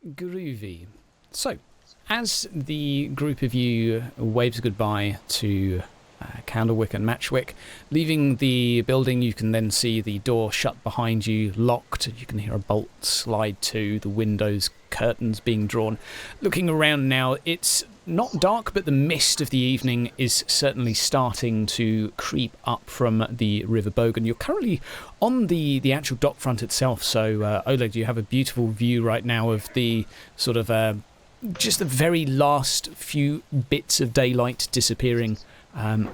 Groovy. So, as the group of you waves goodbye to Candlewick and Matchwick, leaving the building, you can then see the door shut behind you, locked. You can hear a bolt slide to, the windows, curtains being drawn. Looking around now, it's not dark, but the mist of the evening is certainly starting to creep up from the River Bogan. You're currently on the actual dock front itself, so Oleg, you have a beautiful view right now of the sort of just the very last few bits of daylight disappearing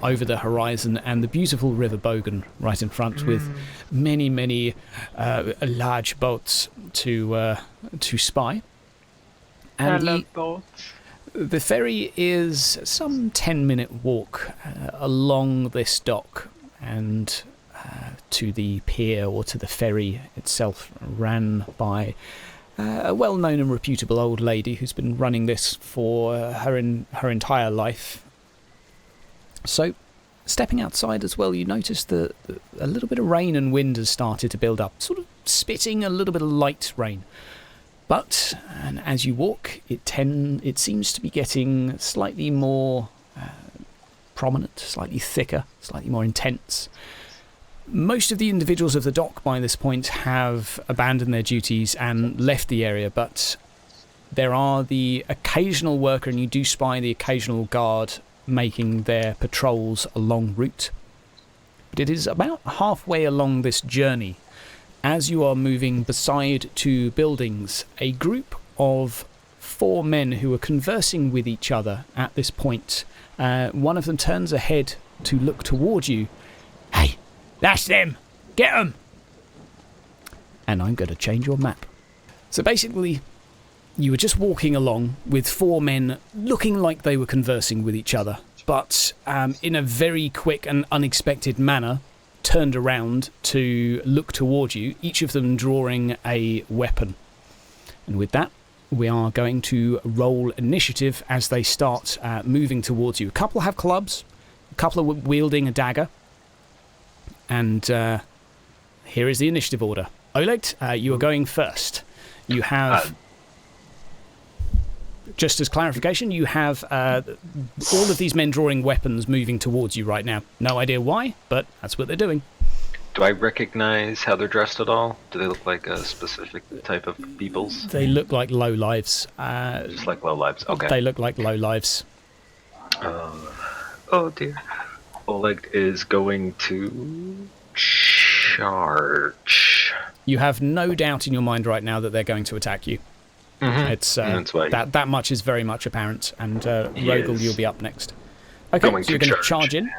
over the horizon, and the beautiful River Bogan right in front with many large boats to spy. And I love boats. The ferry is some 10-minute walk along this dock and to the pier, or to the ferry itself, ran by a well-known and reputable old lady who's been running this for her entire life. So, stepping outside as well, you notice that a little bit of rain and wind has started to build up, sort of spitting a little bit of light rain. But, and as you walk, it seems to be getting slightly more prominent, slightly thicker, slightly more intense. Most of the individuals of the dock by this point have abandoned their duties and left the area, but there are the occasional worker, and you do spy the occasional guard making their patrols along route. But it is about halfway along this journey, as you are moving beside two buildings, a group of 4 men who are conversing with each other at this point. One of them turns ahead to look toward you. Hey, that's them! Get them! And I'm going to change your map. So basically, you were just walking along with 4 men looking like they were conversing with each other, but in a very quick and unexpected manner, turned around to look toward you, each of them drawing a weapon. And with that, we are going to roll initiative as they start moving towards you. A couple have clubs, a couple are wielding a dagger, and here is the initiative order. Oleg, you are going first. You have... Just as clarification, you have all of these men drawing weapons moving towards you right now. No idea why, but that's what they're doing. Do I recognize how they're dressed at all? Do they look like a specific type of peoples? They look like lowlives. Just like lowlives, okay. They look like lowlives. Oh dear. Oleg is going to charge. You have no doubt in your mind right now that they're going to attack you. Mm-hmm. It's That's why. that much is very much apparent, and Rogel, you'll be up next. Okay, Going so you're going to charge in.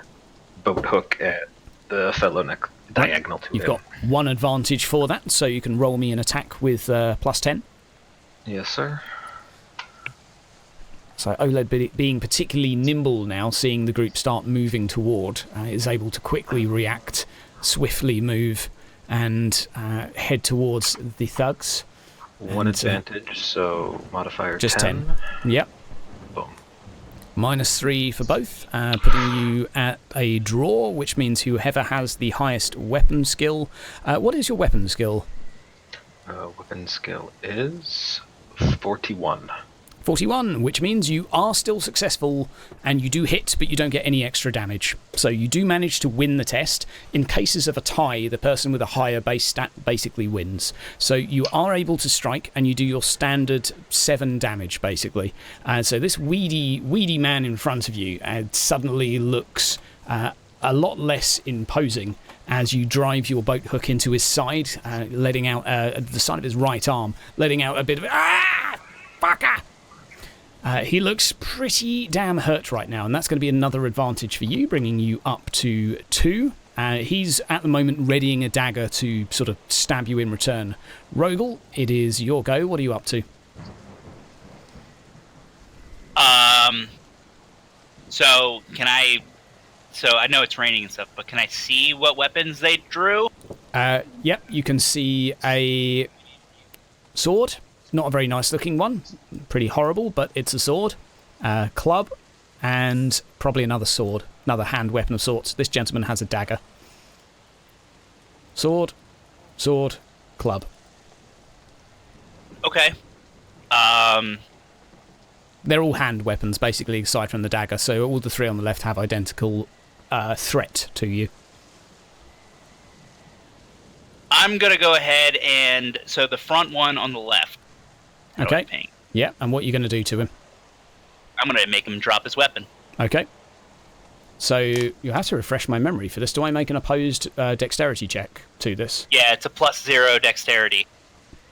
Boat hook at the fellow diagonal to You've him. got 1 advantage for that, so you can roll me an attack with +10. Yes, sir. So Oleg, being particularly nimble now, seeing the group start moving toward, is able to quickly react, swiftly move, and head towards the thugs. 1 advantage, so modifier just 10. Yep. Boom. -3 for both, putting you at a draw, which means whoever has the highest weapon skill. What is your weapon skill? Weapon skill is 41. 41, which means you are still successful, and you do hit, but you don't get any extra damage. So you do manage to win the test. In cases of a tie, the person with a higher base stat basically wins. So you are able to strike, and you do your standard 7 damage, basically. So this weedy man in front of you suddenly looks a lot less imposing as you drive your boat hook into his side, letting out the side of his right arm, letting out a bit of "Ah! Fucker!" He looks pretty damn hurt right now, and that's going to be another advantage for you, bringing you up to 2. He's at the moment readying a dagger to sort of stab you in return. Rogel, it is your go. What are you up to? So can I... So I know it's raining and stuff, but can I see what weapons they drew? Yep, you can see a sword. Not a very nice looking one. Pretty horrible, but it's a sword. Club, and probably another sword. Another hand weapon of sorts. This gentleman has a dagger. Sword, club. Okay. They're all hand weapons, basically, aside from the dagger. So all the three on the left have identical threat to you. I'm going to go ahead and... So the front one on the left. Okay. Yeah, and what are you going to do to him? I'm going to make him drop his weapon. Okay. So you have to refresh my memory for this. Do I make an opposed dexterity check to this? Yeah, it's a +0 dexterity.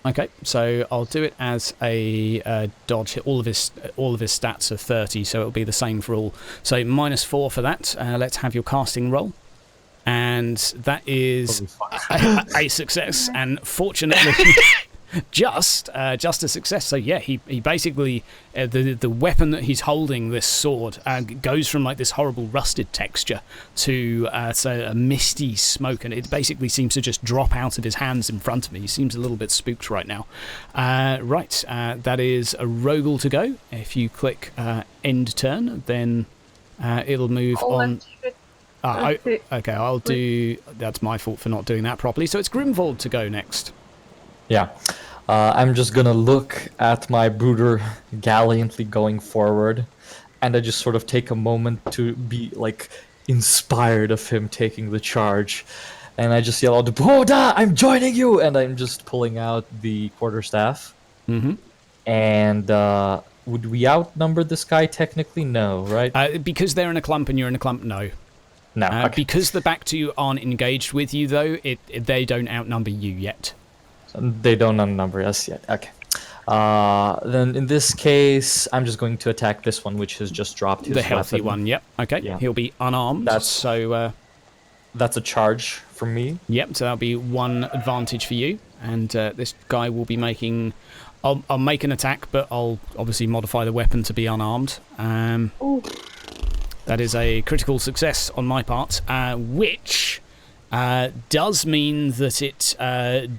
Okay, so I'll do it as a dodge. All of his stats are 30, so it'll be the same for all. So -4 for that. Let's have your casting roll, and that is a success. And fortunately, just a success. So yeah, he basically the weapon that he's holding, this sword, goes from like this horrible rusted texture to a misty smoke, and it basically seems to just drop out of his hands in front of me. He seems a little bit spooked right now. That is a Rogel to go. If you click end turn, then it'll move on. Okay, I'll do. That's my fault for not doing that properly. So it's Grimvold to go next. Yeah. I'm just gonna look at my brooder gallantly going forward, and I just sort of take a moment to be like inspired of him taking the charge, and I just yell out, "Boda, I'm joining you!" And I'm just pulling out the quarterstaff. Mm-hmm. And would we outnumber this guy technically? No, right? Because they're in a clump and you're in a clump, no. No. Okay. Because the back two aren't engaged with you, though, they don't outnumber you yet. They don't outnumber us yet. Okay. Then in this case, I'm just going to attack this one, which has just dropped his The healthy weapon. one, yep. Okay, Yeah. He'll be unarmed. That's a charge for me. Yep, so that'll be one advantage for you. And this guy will be making... I'll make an attack, but I'll obviously modify the weapon to be unarmed. That is a critical success on my part, which... does mean that it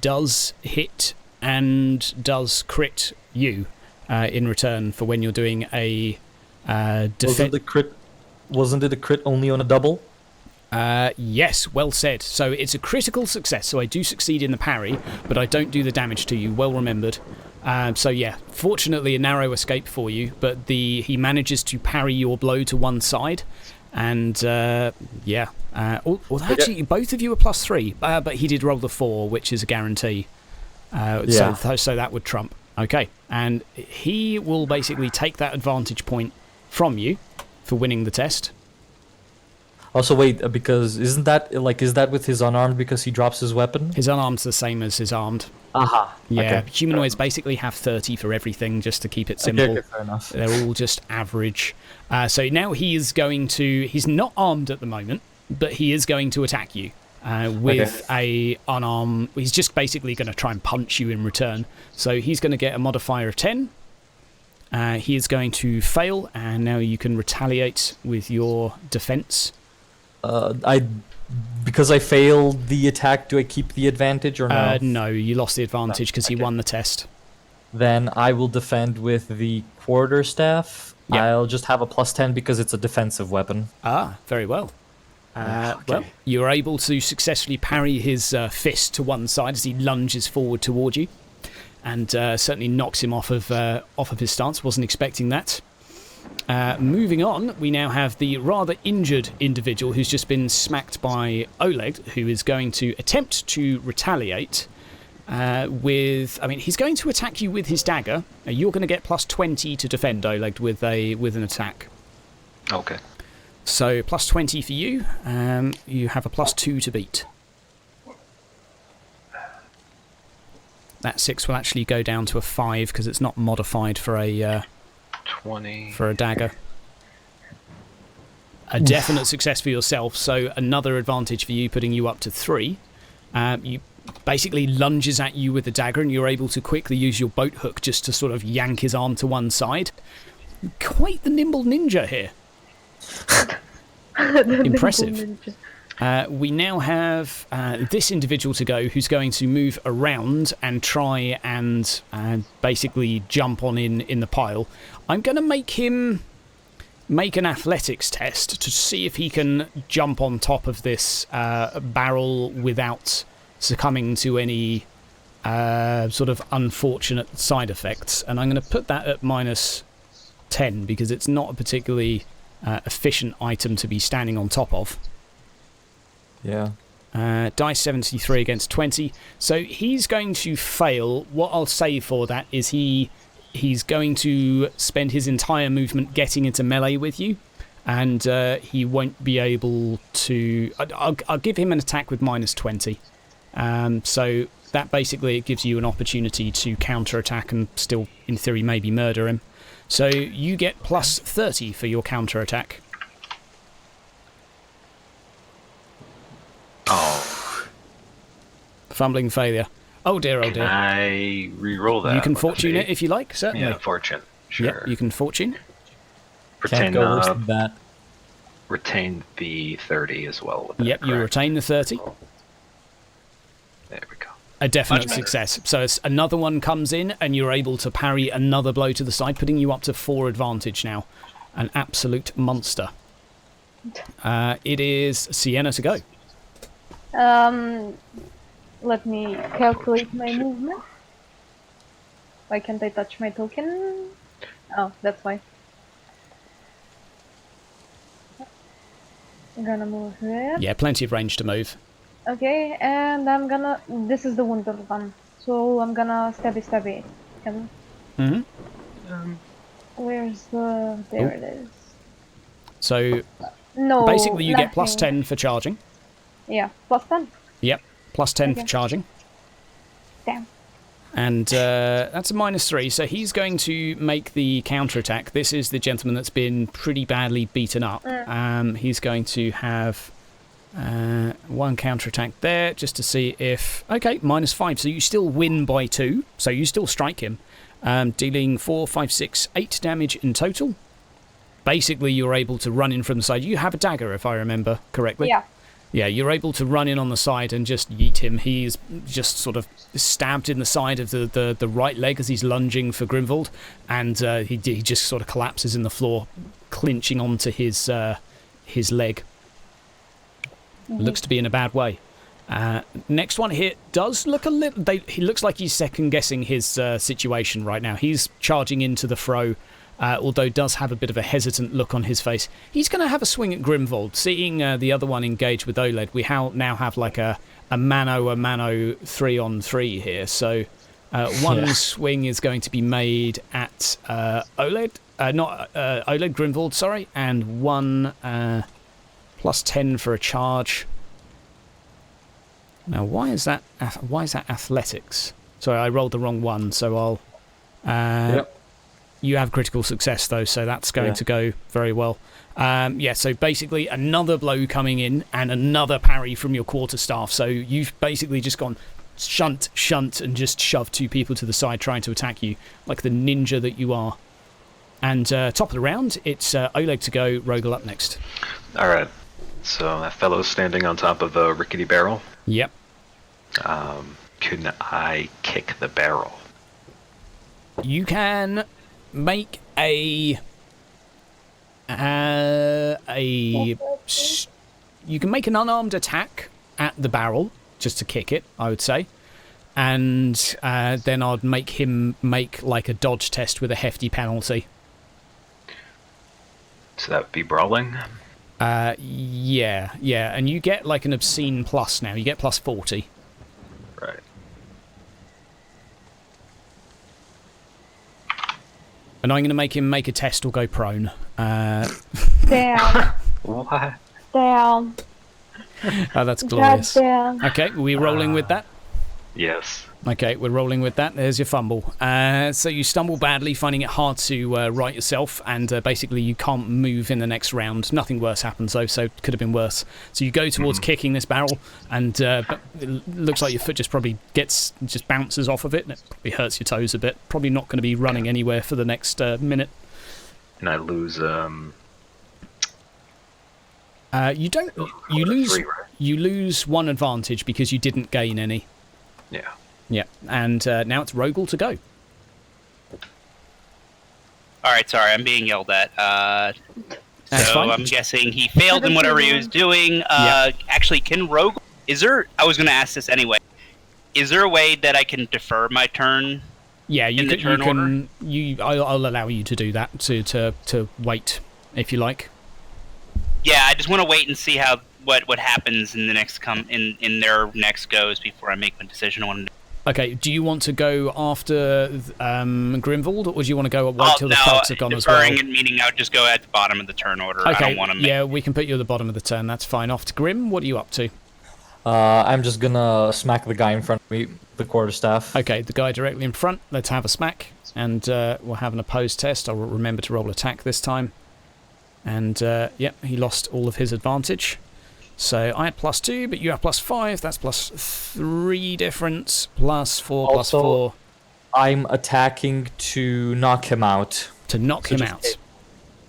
does hit and does crit you in return for when you're doing a defense. Wasn't it a crit only on a double? Yes, well said. So it's a critical success. So I do succeed in the parry, but I don't do the damage to you. Well remembered. So yeah, fortunately a narrow escape for you, but he manages to parry your blow to one side. And yeah, actually, both of you are +3, but he did roll the 4, which is a guarantee. So that would trump. Okay, and he will basically take that advantage point from you for winning the test. Also, wait, because is that with his unarmed because he drops his weapon? His unarmed's the same as his armed. Aha. Yeah, Okay. humanoids basically have 30 for everything, just to keep it simple. Okay, fair enough. They're all just average. So now he is going to... He's not armed at the moment, but he is going to attack you with a unarmed... He's just basically going to try and punch you in return. So he's going to get a modifier of 10. He is going to fail, and now you can retaliate with your defense. Because I failed the attack, do I keep the advantage or no? No, you lost the advantage because he won the test. Then I will defend with the quarterstaff. Yep. I'll just have a +10 because it's a defensive weapon. Ah, very well. Well, you're able to successfully parry his fist to one side as he lunges forward toward you, and certainly knocks him off of his stance. Wasn't expecting that. Moving on, we now have the rather injured individual who's just been smacked by Oleg, who is going to attempt to retaliate with... I mean, he's going to attack you with his dagger. You're going to get +20 to defend Oleg with an attack. Okay. So +20 for you. You have a +2 to beat. That 6 will actually go down to a 5 because it's not modified for a... 20. For a dagger. A definite success for yourself, so another advantage for you, putting you up to 3. You basically lunges at you with the dagger, and you're able to quickly use your boat hook just to sort of yank his arm to one side. Quite the nimble ninja here. Impressive. We now have this individual to go who's going to move around and try and basically jump on in the pile. I'm going to make him make an athletics test to see if he can jump on top of this barrel without succumbing to any sort of unfortunate side effects, and I'm going to put that at -10 because it's not a particularly efficient item to be standing on top of. Yeah. Dice 73 against 20, so he's going to fail. What I'll say for that is he's going to spend his entire movement getting into melee with you, and he won't be able to... I'll give him an attack with -20. So that basically it gives you an opportunity to counter-attack and still, in theory, maybe murder him. So you get +30 for your counter-attack. Oh. Fumbling failure. Oh dear, oh dear. Can I re-roll that? You can with a fortune it fate? if you like, certainly. Yeah, fortune. Sure. Yep, you can fortune. Can't go worse than that. Retain the 30 as well. With that, Yep, you correct? retain the 30. There we go. A definite Much better. success. So it's another one comes in, and you're able to parry another blow to the side, putting you up to 4 advantage now. An absolute monster. It is Sienna to go. Let me calculate my movement. Why can't I touch my token? Oh, that's why. I'm gonna move there. Yeah, plenty of range to move. Okay, and I'm gonna... This is the wounded one. So I'm gonna stabby. Mm-hmm. Where's the... There it is. So No, basically you get nothing. +10 for charging. Yeah, +10. Yep, +10 for Okay. charging. Damn. And that's a -3, so he's going to make the counterattack. This is the gentleman that's been pretty badly beaten up. He's going to have one counterattack there, just to see if... Okay, -5, so you still win by 2, so you still strike him, dealing 4, 5, 6, 8 damage in total. Basically, you're able to run in from the side. You have a dagger, if I remember correctly. Yeah. Yeah, you're able to run in on the side and just yeet him. He's just sort of stabbed in the side of the right leg as he's lunging for Grimvold, and he just sort of collapses in the floor, clinching onto his leg. Looks to be in a bad way. Next one here does look a little... He looks like he's second-guessing his situation right now. He's charging into the fro, although does have a bit of a hesitant look on his face. He's going to have a swing at Grimvold. Seeing the other one engage with Oled, we now have like a mano 3-on-3 here. So one swing is going to be made at Oled, Oled, Grimvold, sorry, and one +10 for a charge. Now, why is that athletics? Sorry, I rolled the wrong one, so I'll... Yep. You have critical success, though, so that's going to go very well. Yeah, so basically another blow coming in and another parry from your quarterstaff. So you've basically just gone shunt, and just shoved 2 people to the side trying to attack you, like the ninja that you are. And top of the round, it's Oleg to go, Rogel up next. Alright. So that fellow's standing on top of a rickety barrel. Yep. Can I kick the barrel? You can make you can make an unarmed attack at the barrel, just to kick it, I would say. And then I'd make him make like a dodge test with a hefty penalty. So that would be brawling? Yeah, and you get like an obscene plus now. You get +40. Right. And I'm going to make him make a test or go prone. Damn. What? Damn. Oh, that's glorious. Goddamn. Okay, we're rolling with that. Yes. Okay, we're rolling with that. There's your fumble. So you stumble badly, finding it hard to right yourself, and basically you can't move in the next round. Nothing worse happens, though, so it could have been worse. So you go towards kicking this barrel, and but it looks like your foot just bounces off of it, and it probably hurts your toes a bit. Probably not going to be running anywhere for the next minute. And I lose, You don't. You lose. 3, right? You lose 1 advantage because you didn't gain any. Yeah. Yeah, and now it's Rogel to go. Alright, sorry, I'm being yelled at. That's So fine. I'm guessing he failed in whatever he was doing. Yeah. Actually, can Rogue... I was going to ask this anyway. Is there a way that I can defer my turn? Yeah, In the turn order? I'll allow you to do that to wait if you like. Yeah, I just want to wait and see what happens in the next in their next goes before I make my decision on. Okay, do you want to go after Grimvald, or do you want to go wait till the thugs are gone as well? Deferring, meaning I would just go at the bottom of the turn order. Okay, I don't want to. yeah, we can put you at the bottom of the turn. That's fine. Off to Grim. What are you up to? I'm just gonna smack the guy in front of me, the quarterstaff. Okay, the guy directly in front. Let's have a smack, and we'll have an opposed test. I'll remember to roll attack this time. And yep, he lost all of his advantage. So I had +2, but you have +5. That's +3 difference. +4, Also, +4. I'm attacking to knock him out. To knock So him just out. hit.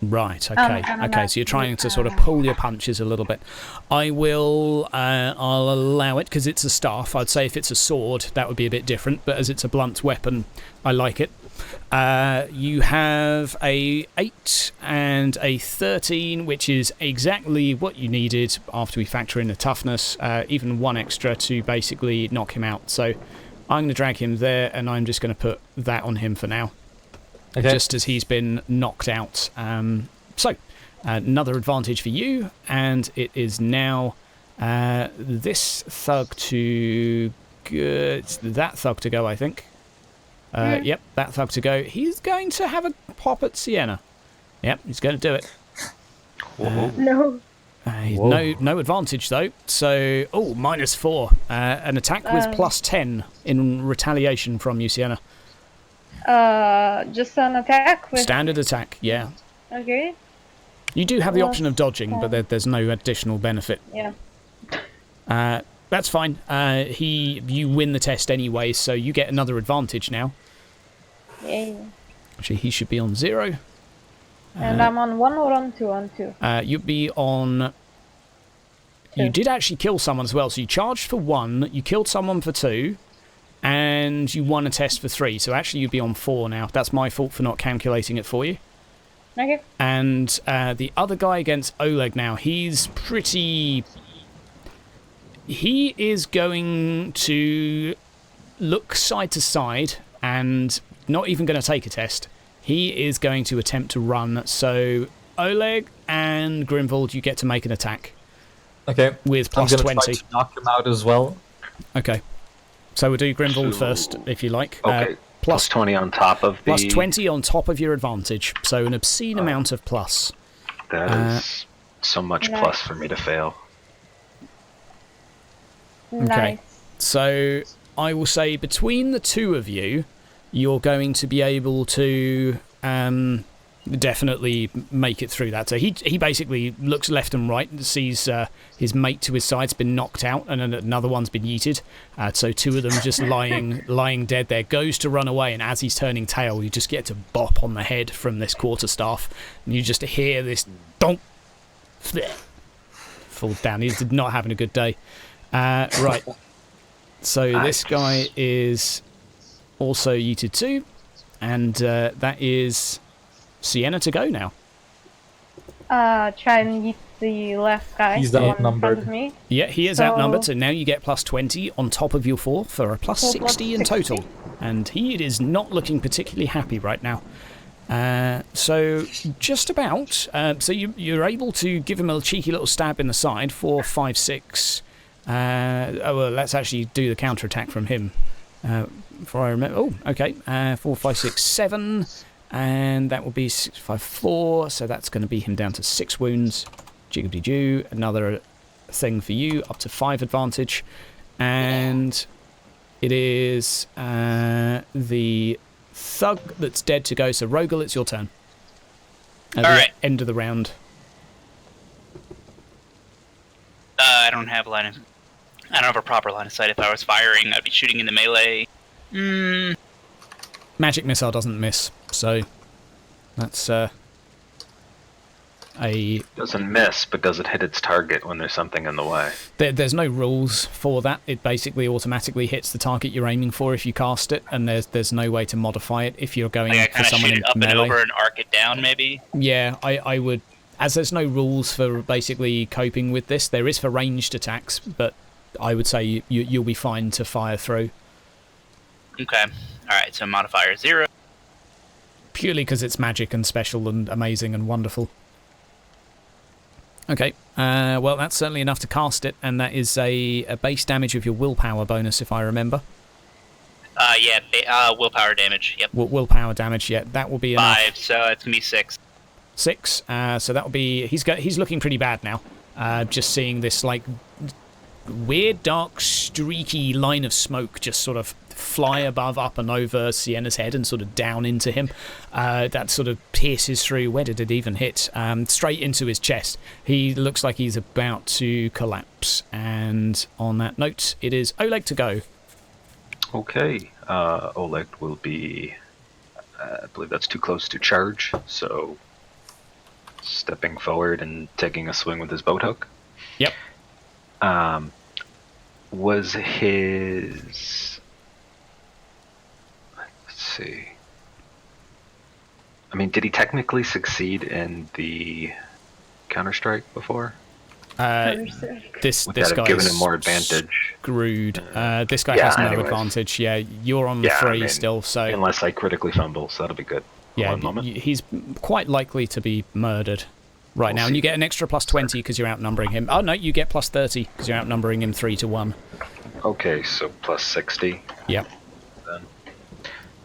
Right, okay. Okay, so you're trying to sort of pull your punches a little bit. I'll allow it, because it's a staff. I'd say if it's a sword, that would be a bit different, but as it's a blunt weapon, I like it. You have a 8 and a 13, which is exactly what you needed after we factor in the toughness, even 1 extra to basically knock him out. So I'm going to drag him there, and I'm just going to put that on him for now. Okay. Just as he's been knocked out. So, another advantage for you, and it is now this thug to go. It's that thug to go, I think. Yep, that thug to go. He's going to have a pop at Sienna. Yep, he's going to do it. No. No advantage though. So, -4. An attack with +10 in retaliation from you, Sienna. Just an attack with... Standard attack, yeah. Okay. You do have the option of dodging, but there's no additional benefit. Yeah. That's fine. You win the test anyway, so you get another advantage now. Yay. Actually, he should be on 0. And I'm on 1 or on 2? On 2. You'd be on... 2. You did actually kill someone as well, so you charged for 1, you killed someone for 2, and you won a test for 3, so actually you'd be on 4 now. That's my fault for not calculating it for you. Okay. And the other guy against Oleg now, he's pretty... He is going to look side to side and not even going to take a test. He is going to attempt to run. So Oleg and Grimvald, you get to make an attack. Okay. With I'm gonna +20. try to knock him out as well. Okay. So we'll do Grimvald first, if you like. Okay. +20 on top of the... +20 on top of your advantage. So an obscene amount of plus. That is so much plus for me to fail. Nice. Okay. So I will say between the two of you, you're going to be able to definitely make it through that. So he basically looks left and right and sees his mate to his side's been knocked out and then another one's been yeeted. So 2 of them just lying dead there. Goes to run away, and as he's turning tail, you just get a bop on the head from this quarterstaff, and you just hear this donk falls down. He's not having a good day. Right. So this guy is also yeeted too, and that is Sienna to go now. Try and eat the last guy. He's the one in outnumbered. front of me. Yeah, he is outnumbered, so now you get +20 on top of your 4 for a +60 in total. And he is not looking particularly happy right now. So just about. So you're able to give him a cheeky little stab in the side. 4, 5, 6. Well, let's actually do the counter attack from him. Before I remember. Oh, okay. 4, 5, 6, 7. And that will be 6, 5, 4. So that's going to be him down to 6 wounds. Jiggly-doo. Another thing for you, up to 5 advantage. And it is the thug that's dead to go. So Rogel, it's your turn. At the end of the round. I don't have a proper line of sight. If I was firing, I'd be shooting in the melee. Magic missile doesn't miss, so that's Doesn't miss, but does it hit its target when there's something in the way? There's no rules for that. It basically automatically hits the target you're aiming for if you cast it, and there's no way to modify it if you're going Like I for kind of someone shoot in it up melee. and over and arc it down, maybe. Yeah, I would. As there's no rules for basically coping with this, there is for ranged attacks, but I would say you'll be fine to fire through. Okay. Alright, so modifier 0. Purely because it's magic and special and amazing and wonderful. Okay, well, that's certainly enough to cast it, and that is a base damage of your willpower bonus, if I remember. Willpower damage. Yep. Willpower damage, yeah, that will be enough. 5, so it's gonna be 6. 6, so that will be... He's looking pretty bad now. Just seeing this, like, weird, dark, streaky line of smoke just sort of fly above, up and over Sienna's head and sort of down into him. That sort of pierces through. Where did it even hit? Straight into his chest. He looks like he's about to collapse. And on that note, it is Oleg to go. Okay, Oleg will be, I believe that's too close to charge, so stepping forward and taking a swing with his boat hook. Yep. Was his... Let's see. I mean, did he technically succeed in the Counter-Strike before? This Would that have guy given is him more advantage? screwed. This guy Yeah, has no anyways. advantage. Yeah, you're on Yeah, 3 I mean, still, so... Unless I critically fumble, so that'll be good. Yeah, One moment. he's quite likely to be murdered right now. And see. you get an extra plus 20 because you're outnumbering him. Oh, no, you get plus 30 because you're outnumbering him 3 to 1. Okay, so plus 60, Yep. then.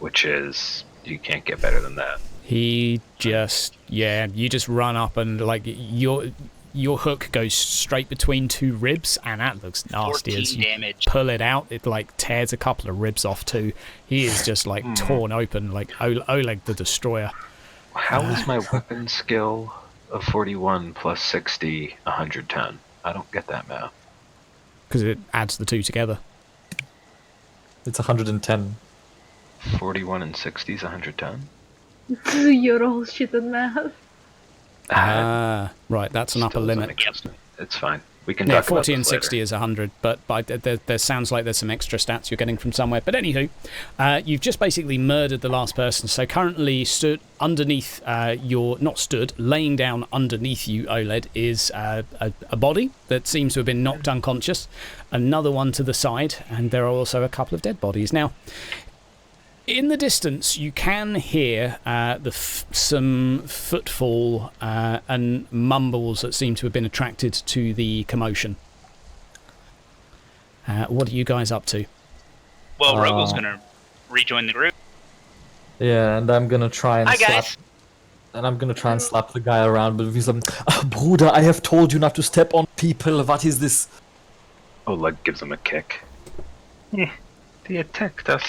Which is... You can't get better than that. He just... Yeah, you just run up and, like, your hook goes straight between 2 ribs, and that looks nasty. 14 As you damage. pull it out, it, like, tears a couple of ribs off, too. He is just, like, torn open, like Oleg the Destroyer. How is my weapon skill of 41 plus 60, 110? I don't get that math. Because it adds the 2 together. It's 110. 41 and 60 is 110? You're all shit at math. Right, that's an upper Still doesn't limit. make sense to me. It's fine. We can Yeah, talk about 40 and this later. 60 is 100, but there sounds like there's some extra stats you're getting from somewhere. But anywho, you've just basically murdered the last person. So currently stood underneath laying down underneath you, Oled, is a body that seems to have been knocked unconscious. Another one to the side, and there are also a couple of dead bodies. Now, in the distance, you can hear some footfall and mumbles that seem to have been attracted to the commotion. What are you guys up to? Well, Rogel's gonna rejoin the group. Yeah, and I'm gonna try and Hi, slap. guys. And I'm gonna try and slap the guy around, but he's like, Bruder, I have told you not to step on people. What is this? Oleg gives him a kick. They attacked us.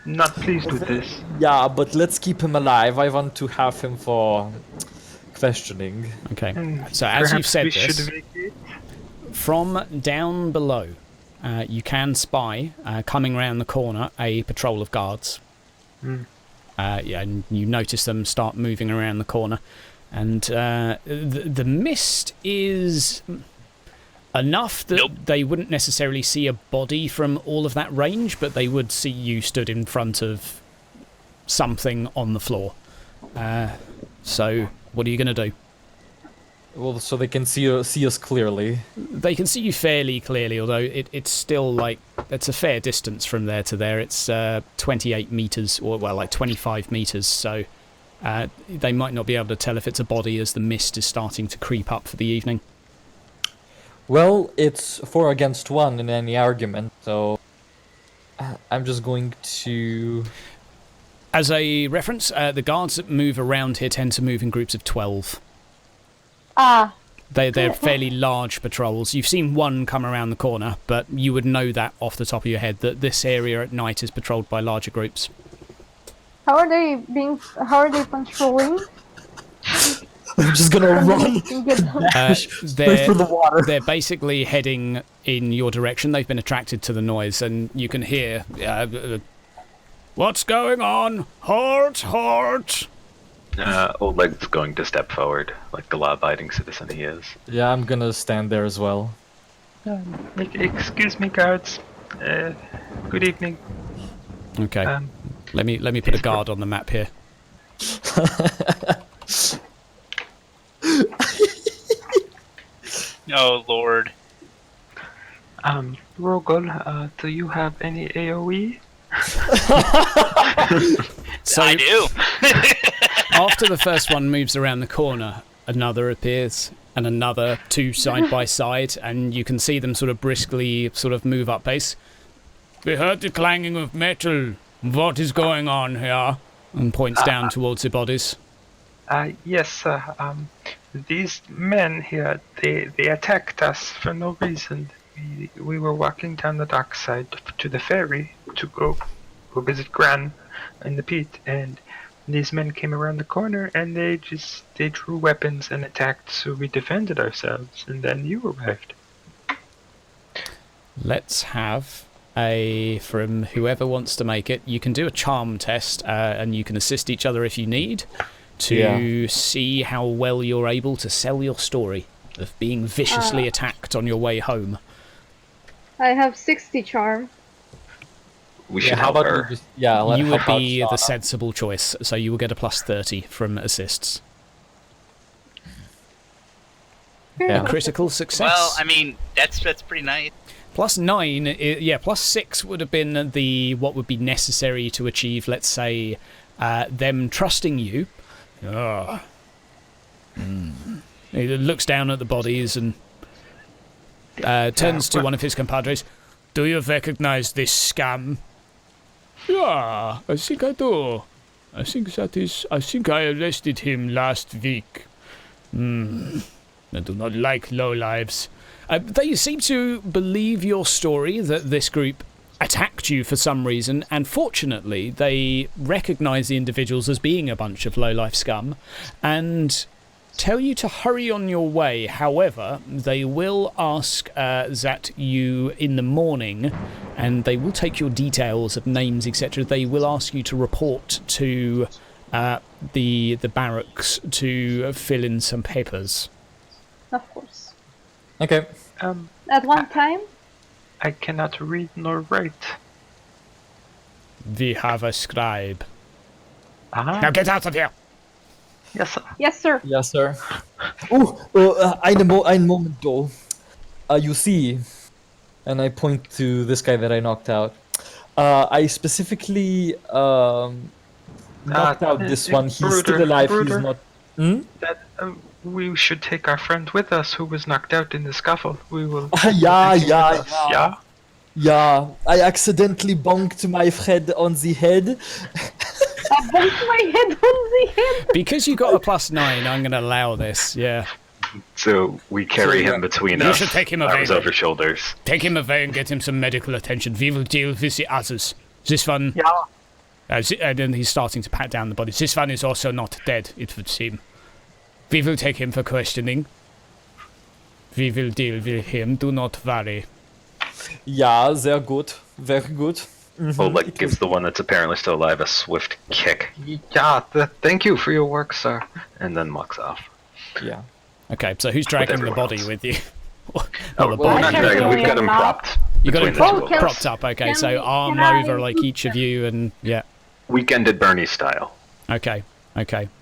I'm not pleased with this. Yeah, but let's keep him alive. I want to have him for questioning. Okay, so as you've said this, vacate. from down below, you can spy, coming round the corner, a patrol of guards. And you notice them start moving around the corner. And the mist is enough that they wouldn't necessarily see a body from all of that range, but they would see you stood in front of something on the floor. So, what are you going to do? Well, so they can see us clearly. They can see you fairly clearly, although it's still like it's a fair distance from there to there. It's 28 meters, or well, like 25 meters. So they might not be able to tell if it's a body as the mist is starting to creep up for the evening. Well, it's 4 against 1 in any argument, so I'm just going to... As a reference, the guards that move around here tend to move in groups of 12. Ah, They're fairly large patrols. You've seen one come around the corner, but you would know that off the top of your head that this area at night is patrolled by larger groups. how are they patrolling? I'm just gonna run straight for the water. They're basically heading in your direction. They've been attracted to the noise, and you can hear, what's going on? Halt, halt! Oleg's going to step forward, like the law-abiding citizen he is. Yeah, I'm gonna stand there as well. Excuse me, guards. Good evening. Okay, let me put a guard on the map here. Oh, Lord. Rogol, do you have any AoE? So I do. after the first one moves around the corner, another appears, and another, two side by side, and you can see them sort of briskly sort of move up pace. We heard the clanging of metal. What is going on here? And points down towards the bodies. Yes, sir. These men here, they attacked us for no reason. We were walking down the dockside to the ferry to go visit Gran in the pit, and these men came around the corner and they drew weapons and attacked, so we defended ourselves, and then you arrived. Let's have from whoever wants to make it. You can do a charm test, and you can assist each other if you need to see how well you're able to sell your story of being viciously attacked on your way home. I have 60 charm. We should how help about her. we just, let, You how would about be the Shauna? sensible choice, so you will get a plus 30 from assists. Yeah. Critical success. Well, I mean, that's pretty nice. Plus 9, plus 6 would have been what would be necessary to achieve, let's say, them trusting you. He looks down at the bodies and turns to one of his compadres. Do you recognize this scum? Yeah, I think I do. I think I arrested him last week. I do not like lowlives. They seem to believe your story that this group attacked you for some reason, and fortunately they recognise the individuals as being a bunch of lowlife scum and tell you to hurry on your way. However, they will ask that you in the morning, and they will take your details of names, etc. They will ask you to report to the barracks to fill in some papers. Of course. Okay. At one time? I cannot read nor write. We have a scribe. Now get out of here! Yes, sir. Yes, sir. Yes, sir. Ein Moment, though. You see, and I point to this guy that I knocked out. I specifically knocked out this one. He's still alive. Bruder. He's not. Hmm? That we should take our friend with us who was knocked out in the scuffle. We will. Yeah. I accidentally bonked my friend on the head. I bumped my head on the head. Because you got a plus 9, I'm going to allow this, yeah. So we carry him between You us. should take him arms away. over shoulders. Take him away and get him some medical attention. We will deal with the others. This one... and then he's starting to pat down the bodies. This one is also not dead, it would seem. We will take him for questioning. We will deal with him, do not worry. Yeah, sehr gut. Very good. Oleg gives the one that's apparently still alive a swift kick. Yeah, thank you for your work, sir. And then walks off. Yeah. Okay, so who's dragging the everyone body else. with you? Oh, the well, body. not dragging, we've got him propped. You got him between the two Okay. of us. propped up, okay, Can so we- arm can I over like each of you and yeah. Weekended Bernie style. Okay.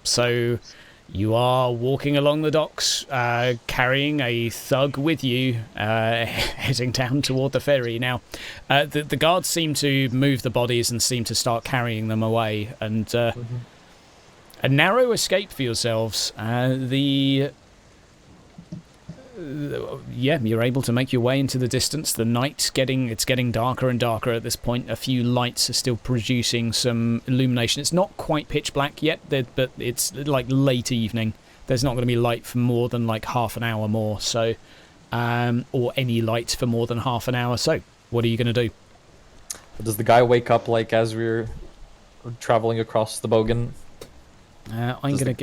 So you are walking along the docks, carrying a thug with you, heading down toward the ferry. Now, the guards seem to move the bodies and seem to start carrying them away, and a narrow escape for yourselves. You're able to make your way into the distance. The night's getting darker and darker at this point. A few lights are still producing some illumination. It's not quite pitch black yet, but it's like late evening. There's not going to be light for more than like half an hour more, so or any light for more than half an hour. So, what are you going to do? Does the guy wake up like as we're traveling across the Bogan? I'm gonna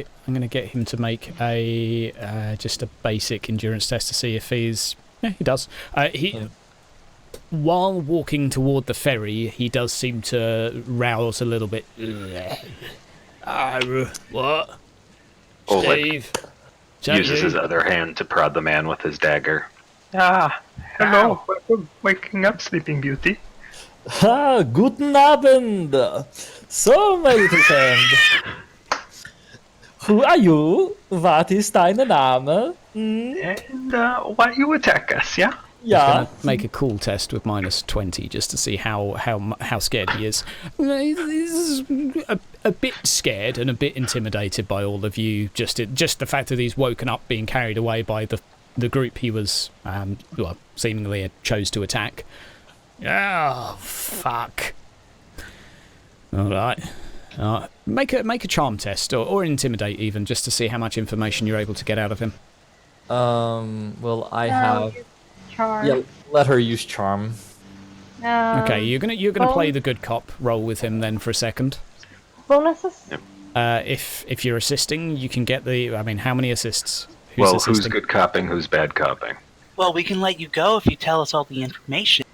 get him to make a just a basic endurance test to see if he does. While walking toward the ferry, he does seem to rouse a little bit. What? Oleg uses his other hand to prod the man with his dagger. Hello. Waking up, Sleeping Beauty. Guten Abend! So, my little friend. Who are you? What is dein Name? And why you attack us, yeah? He's Yeah. gonna make a cool test with -20 just to see how scared he is. He's a bit scared and a bit intimidated by all of you. Just the fact that he's woken up, being carried away by the group he was seemingly chose to attack. Oh fuck! All right. Make a charm test or intimidate even, just to see how much information you're able to get out of him. Well, I have. Charm. Yeah, let her use charm. Okay, you're gonna play the good cop role with him then for a second. Bonuses? If you're assisting, you can get the. I mean, how many assists? Who's good copping? Who's bad copping? Well, we can let you go if you tell us all the information.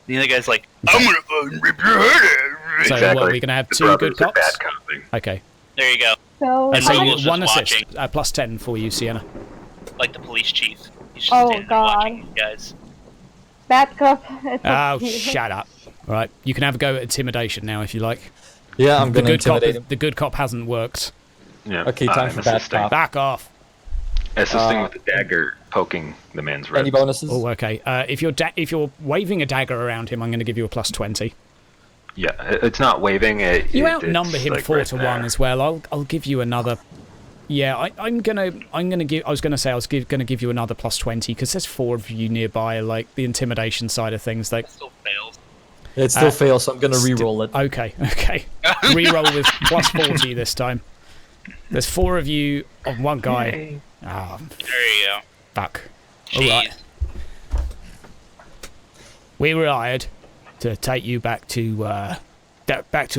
The other guy's like, I'm gonna fucking rip your head out. So Exactly. what, we're gonna have The 2 good brothers are cops? bad copping. Okay. There you go. So, And how so many- you just one assist, watching. plus 10 for you, Sienna. Like the police chief. He's just Oh, standing there watching God. you guys. bad cop. It's Oh, up to you. shut up! All right, you can have a go at intimidation now if you like. Yeah, I'm The gonna good cop, intimidate him. the good cop hasn't worked. Yeah. Okay, time I'm for bad assisting. cop. Back off. Assisting with the dagger, poking the man's ribs. Any bonuses? Oh, okay. If you're waving a dagger around him, I'm going to give you a +20. Yeah, it's not waving. You outnumber it's him like 4 right to there. 1 as well. I'll give you another. Yeah, I'm gonna give. I was gonna say I was gonna give you another +20 because there's 4 of you nearby. Like the intimidation side of things. Like Still fails. It still fails, so I'm gonna re-roll it. okay, reroll with +40 this time. There's 4 of you on one guy. Yay. Ah, There you go. fuck. Jeez. All right. We were hired to take you back to a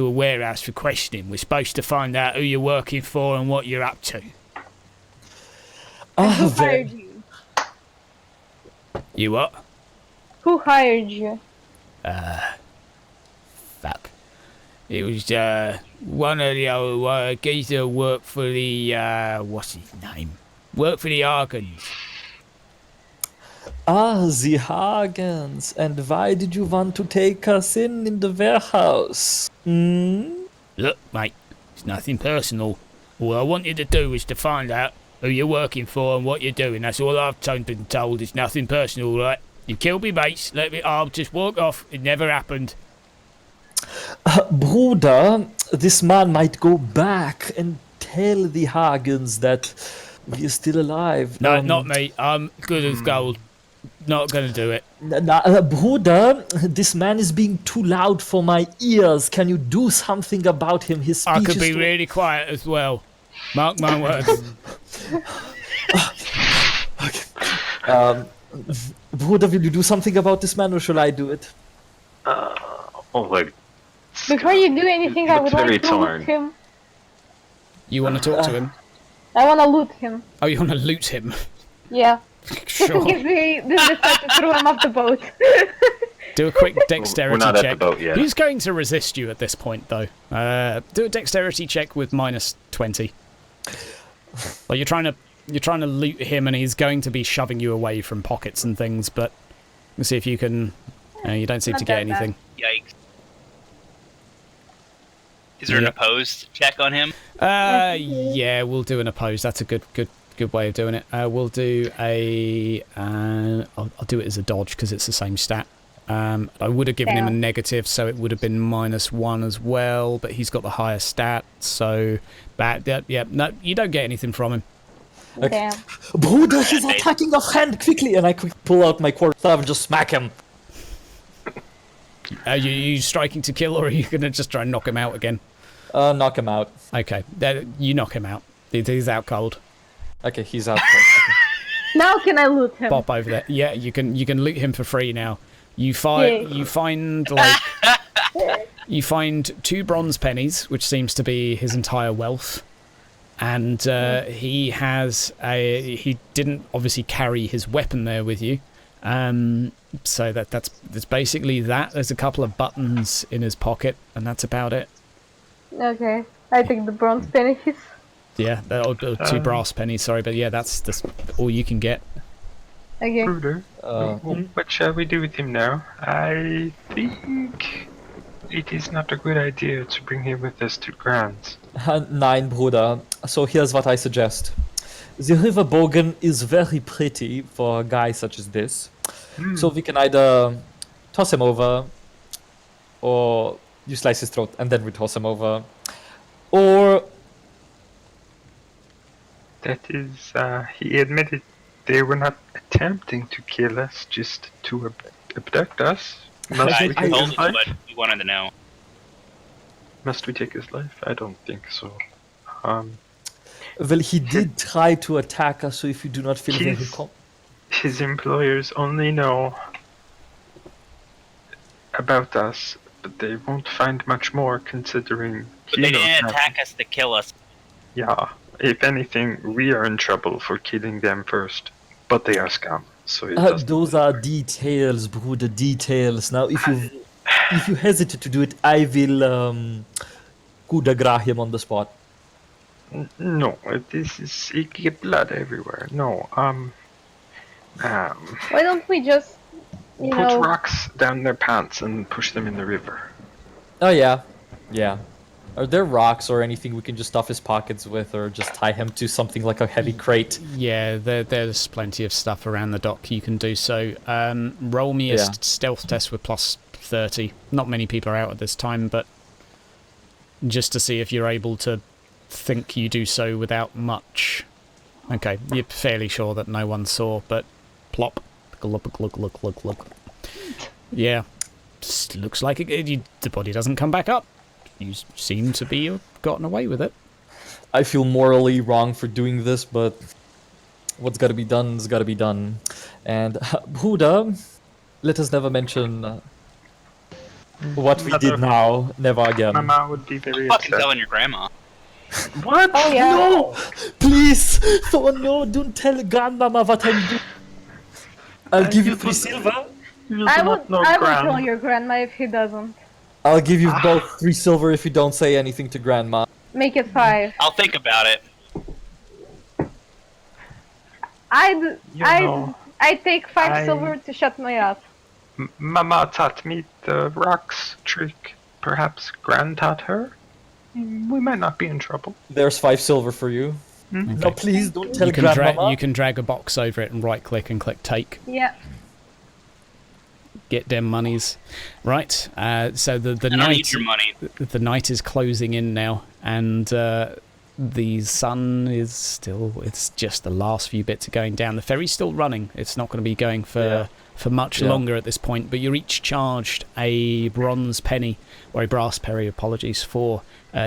warehouse for questioning. We're supposed to find out who you're working for and what you're up to. Who Ah, hired very. you? You what? Who hired you? Fuck. It was one of the old geezer who worked for the what's his name? Worked for the Argans. Ah, the Hagens. And why did you want to take us in the warehouse? Hmm? Look, mate, it's nothing personal. All I wanted to do was to find out who you're working for and what you're doing. That's all I've been told. It's nothing personal, right? You killed me mates. I'll just walk off. It never happened. Bruder, this man might go back and tell the Hagens that we are still alive. No, not me. I'm good as gold. Not gonna do it. Bruder, this man is being too loud for my ears. Can you do something about him? His speech I could is be too- really quiet as well. Mark my words. Bruder, will you do something about this man, or shall I do it? Like, Before you do anything, I would looks very like to loot torn. him. You want to talk to him? I want to loot him. Oh, you want to loot him? Yeah. Sure. Give me this to throw him off the boat. Do a quick dexterity We're not at check. the boat yet. He's going to resist you at this point, though. Do a dexterity check with -20. Well, you're trying to loot him, and he's going to be shoving you away from pockets and things. But let's see if you can. You don't seem Not to get that bad. anything. Yikes. Is there an Yeah. opposed check on him? Yeah, we'll do an opposed. That's a good way of doing it. We'll do a. I'll do it as a dodge because it's the same stat. I would have given him a Damn. negative, so it would have been -1 as well. But he's got the higher stat, so yeah. No, you don't get anything from him. Damn. Bruder, he's attacking a friend, quickly! And I quick pull out my quarterstaff and just smack him. Are you striking to kill, or are you gonna just try and knock him out again? Knock him out. Okay, you knock him out. He's out cold. Okay, he's out. Okay. Now can I loot him? Bop over there. Yeah, you can loot him for free now. You Yay. find 2 bronze pennies, which seems to be his entire wealth, and he didn't obviously carry his weapon there with you, so that's basically that. There's a couple of buttons in his pocket, and that's about it. Okay. I take the bronze pennies. Yeah, 2 brass pennies. Sorry, but yeah, that's all you can get. Okay. Bruder, what shall we do with him now? I think it is not a good idea to bring him with us to Grant. Nein, Bruder. So here's what I suggest. The river Bogen is very pretty for a guy such as this. So we can either toss him over, or you slice his throat and then we toss him over, or That is, he admitted they were not attempting to kill us, just to abduct us. Must I we take told his you life? what we wanted to know. Must we take his life? I don't think so. well, he did try to attack us. So if you do not feel very He's- His employers only know about us, but they won't find much more considering But he they knows didn't nothing. attack us to kill us. Yeah, if anything, we are in trouble for killing them first. But they are scum, so it doesn't those are details, bruder, details. Now, if you hesitate to do it, I will coup de grace him on the spot. No, this is you get blood everywhere. No, Why don't we just, you put know, rocks down their pants and push them in the river. Oh yeah. Are there rocks or anything we can just stuff his pockets with, or just tie him to something like a heavy crate? Yeah, there's plenty of stuff around the dock you can do so. Roll me a Yeah. stealth test with plus 30. Not many people are out at this time, but just to see if you're able to think you do so without much. Okay, you're fairly sure that no one saw, but plop. Glug, glug, glug, glug, glug. Yeah, looks like the body doesn't come back up. You seem to be gotten away with it. I feel morally wrong for doing this, but what's got to be done is got to be done. And Buddha, let us never mention what we did now. Never again. Mama would be very Fucking upset. telling your grandma. What? oh yeah. No! Please! Oh no, don't tell grandmama what I'm doing. I'll give you 3 silver. You I do would, not know I would Gran. tell your grandma if he doesn't. I'll give you both 3 silver if you don't say anything to grandma. Make it 5. I'll think about it. I'd You know, take 5 I- silver to shut me up. Mama taught me the rocks trick. Perhaps Gran taught her? We might not be in trouble. There's 5 silver for you. No, please don't tell You can, grandmama. you can drag a box over it and right click and click take. Yeah. Get them monies. Right, so the I don't night need your money. the night is closing in now, and the sun is still, it's just the last few bits are going down. The ferry's still running. It's not going to be going for much longer at this point, but you're each charged a bronze penny, or a brass penny, apologies, for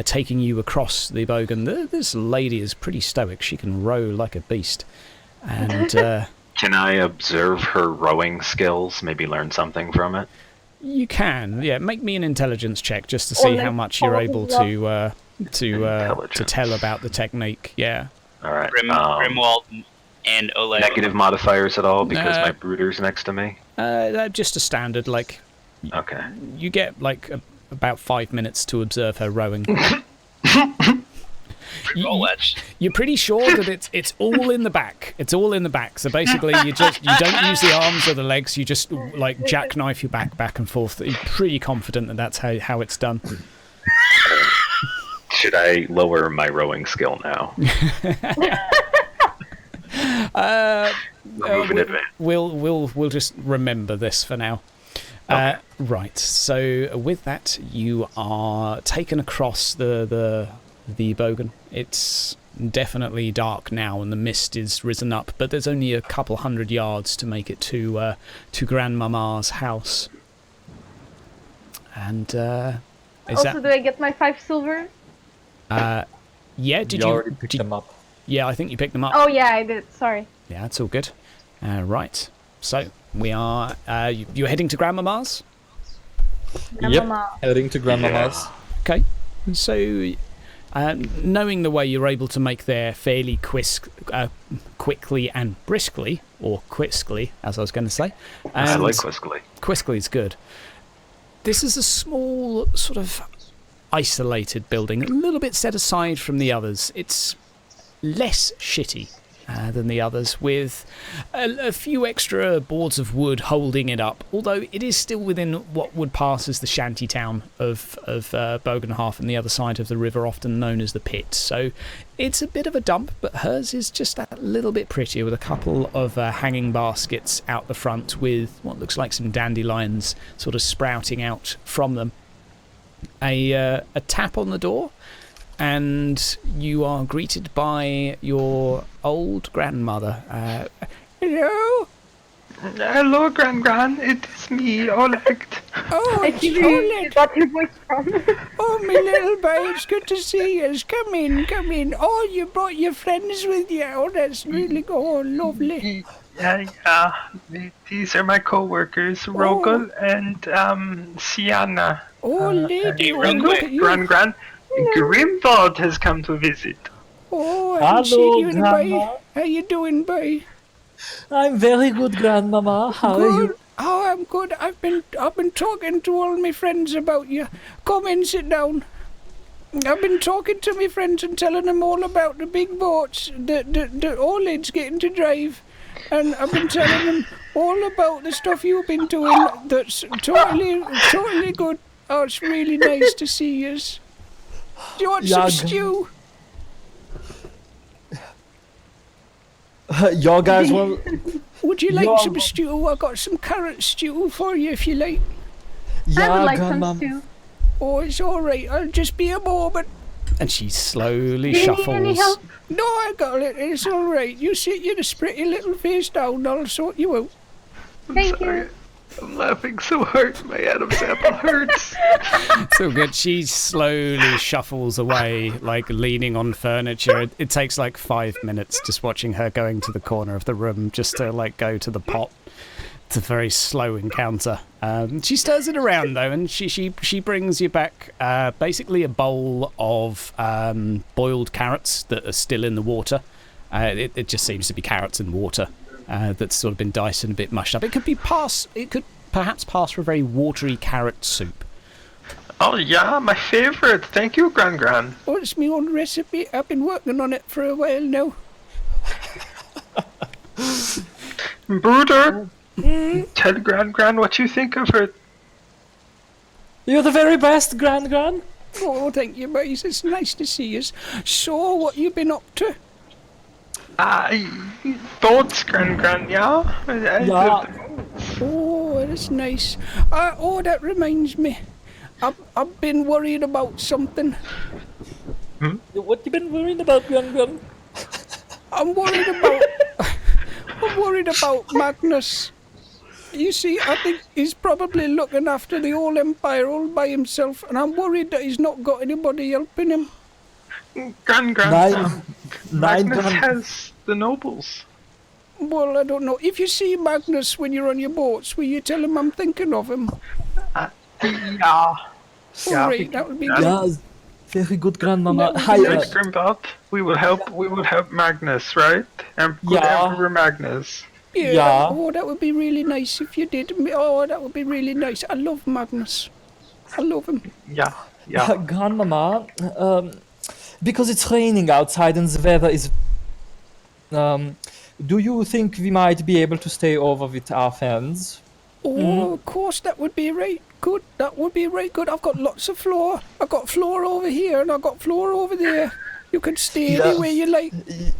taking you across the Bogan. This lady is pretty stoic. She can row like a beast. And Can I observe her rowing skills? Maybe learn something from it? you can, yeah, make me an intelligence check just to see like how much you're able to Intelligence. tell about the technique. Yeah. All right. Grimwald and Oleg. Negative modifiers at all because Uh, my brooder's next to me? Just a standard, like, Okay. you get like about 5 minutes to observe her rowing. You're pretty sure that it's all in the back. It's all in the back. So basically, you don't use the arms or the legs. You just like jackknife your back and forth. You're pretty confident that that's how it's done. Should I lower my rowing skill now? Remove an advantage. We'll just remember this for now. Okay. Right. So with that, you are taken across the Bogan. It's definitely dark now, and the mist is risen up. But there's only a couple 100 yards to make it to Grandmama's house. And is Also, do I get my 5 silver? that? Yeah. Did you you? already picked them up? Yeah, I think you picked them up. Oh yeah, I did. Sorry. Yeah, that's all good. Right. So we are. You're heading to Grandmama's. Grandmama. Yep, heading to grandmama's. Okay. So, knowing the way you're able to make there fairly quickly and briskly, or quiskly, as I was going to say. I And like Quiskly. quiskly is good. This is a small, sort of isolated building, a little bit set aside from the others. It's less shitty. than the others, with a few extra boards of wood holding it up, although it is still within what would pass as the shanty town of Bogenhalf and the other side of the river, often known as the Pit. So it's a bit of a dump, but hers is just a little bit prettier, with a couple of hanging baskets out the front with what looks like some dandelions sort of sprouting out from them. A tap on the door, and you are greeted by your old grandmother. Hello? Hello, Gran. It is me, Oleg. Oh, I it's see where you Oleg. got your voice from. Oh, my little boy, it's good to see you. Come in. Oh, you brought your friends with you. Oh, that's really good. Oh, lovely. Yeah. These are my co-workers, Rogel and Sienna. Oh, lady. Hey, Oh, real look quick, at you. Gran. Grimwald has come to visit. Oh, I haven't seen Hello, you in a Grandma. way. How you doing, boy? I'm very good, Grandmama. How are you? Good. Oh, I'm good. I've been talking to all my friends about you. Come in, sit down. I've been talking to my friends and telling them all about the big boats that Oleg's getting to drive. And I've been telling them all about the stuff you've been doing that's totally good. Oh, it's really nice to see you. Do you want some stew? Y'all guys want... Would you like Yeah. some stew? I got some carrot stew for you if you like. I would like Grandma. some stew. Oh, it's all right. I'll just be a moment. And she slowly Do you need any shuffles. help? No, I got it. It's all right. You sit your pretty little face down. I'll sort you out. Thank you. I'm laughing so hard, my Adam's apple hurts. So good. She slowly shuffles away, like leaning on furniture. It takes like 5 minutes just watching her going to the corner of the room just to like go to the pot. It's a very slow encounter. She stirs it around though, and she brings you back basically a bowl of boiled carrots that are still in the water. It just seems to be carrots and water that's sort of been diced and a bit mushed up. It could perhaps pass for a very watery carrot soup. Oh yeah, my favorite. Thank you, Gran. Oh, it's my own recipe. I've been working on it for a while now. Bruder, tell Gran what you think of her. You're the very best, Gran. Oh, thank you, boys. It's nice to see you. So, what you been up to? Thoughts, Gran, yeah? Yeah. Oh, that's nice. Oh, that reminds me. I've been worried about something. What you been worried about, Gran? I'm worried about Magnus. You see, I think he's probably looking after the whole empire all by himself, and I'm worried that he's not got anybody helping him. Gran, Nine Magnus Gran. has the nobles. Well, I don't know. If you see Magnus when you're on your boats, will you tell him I'm thinking of him? Yeah. All right, that would be good. Yeah, very good, Grandmama. No, Hi, Right, Grimwald, we will help Magnus, right? Good Yeah. Emperor Magnus. Yeah. Oh, that would be really nice if you did. Oh, that would be really nice. I love Magnus. I love him. Yeah. Grandmama, because it's raining outside and the weather is... do you think we might be able to stay over with our friends? Oh, of course, that would be right good. That would be right good. I've got lots of floor. I've got floor over here and I've got floor over there. You can stay anywhere you like.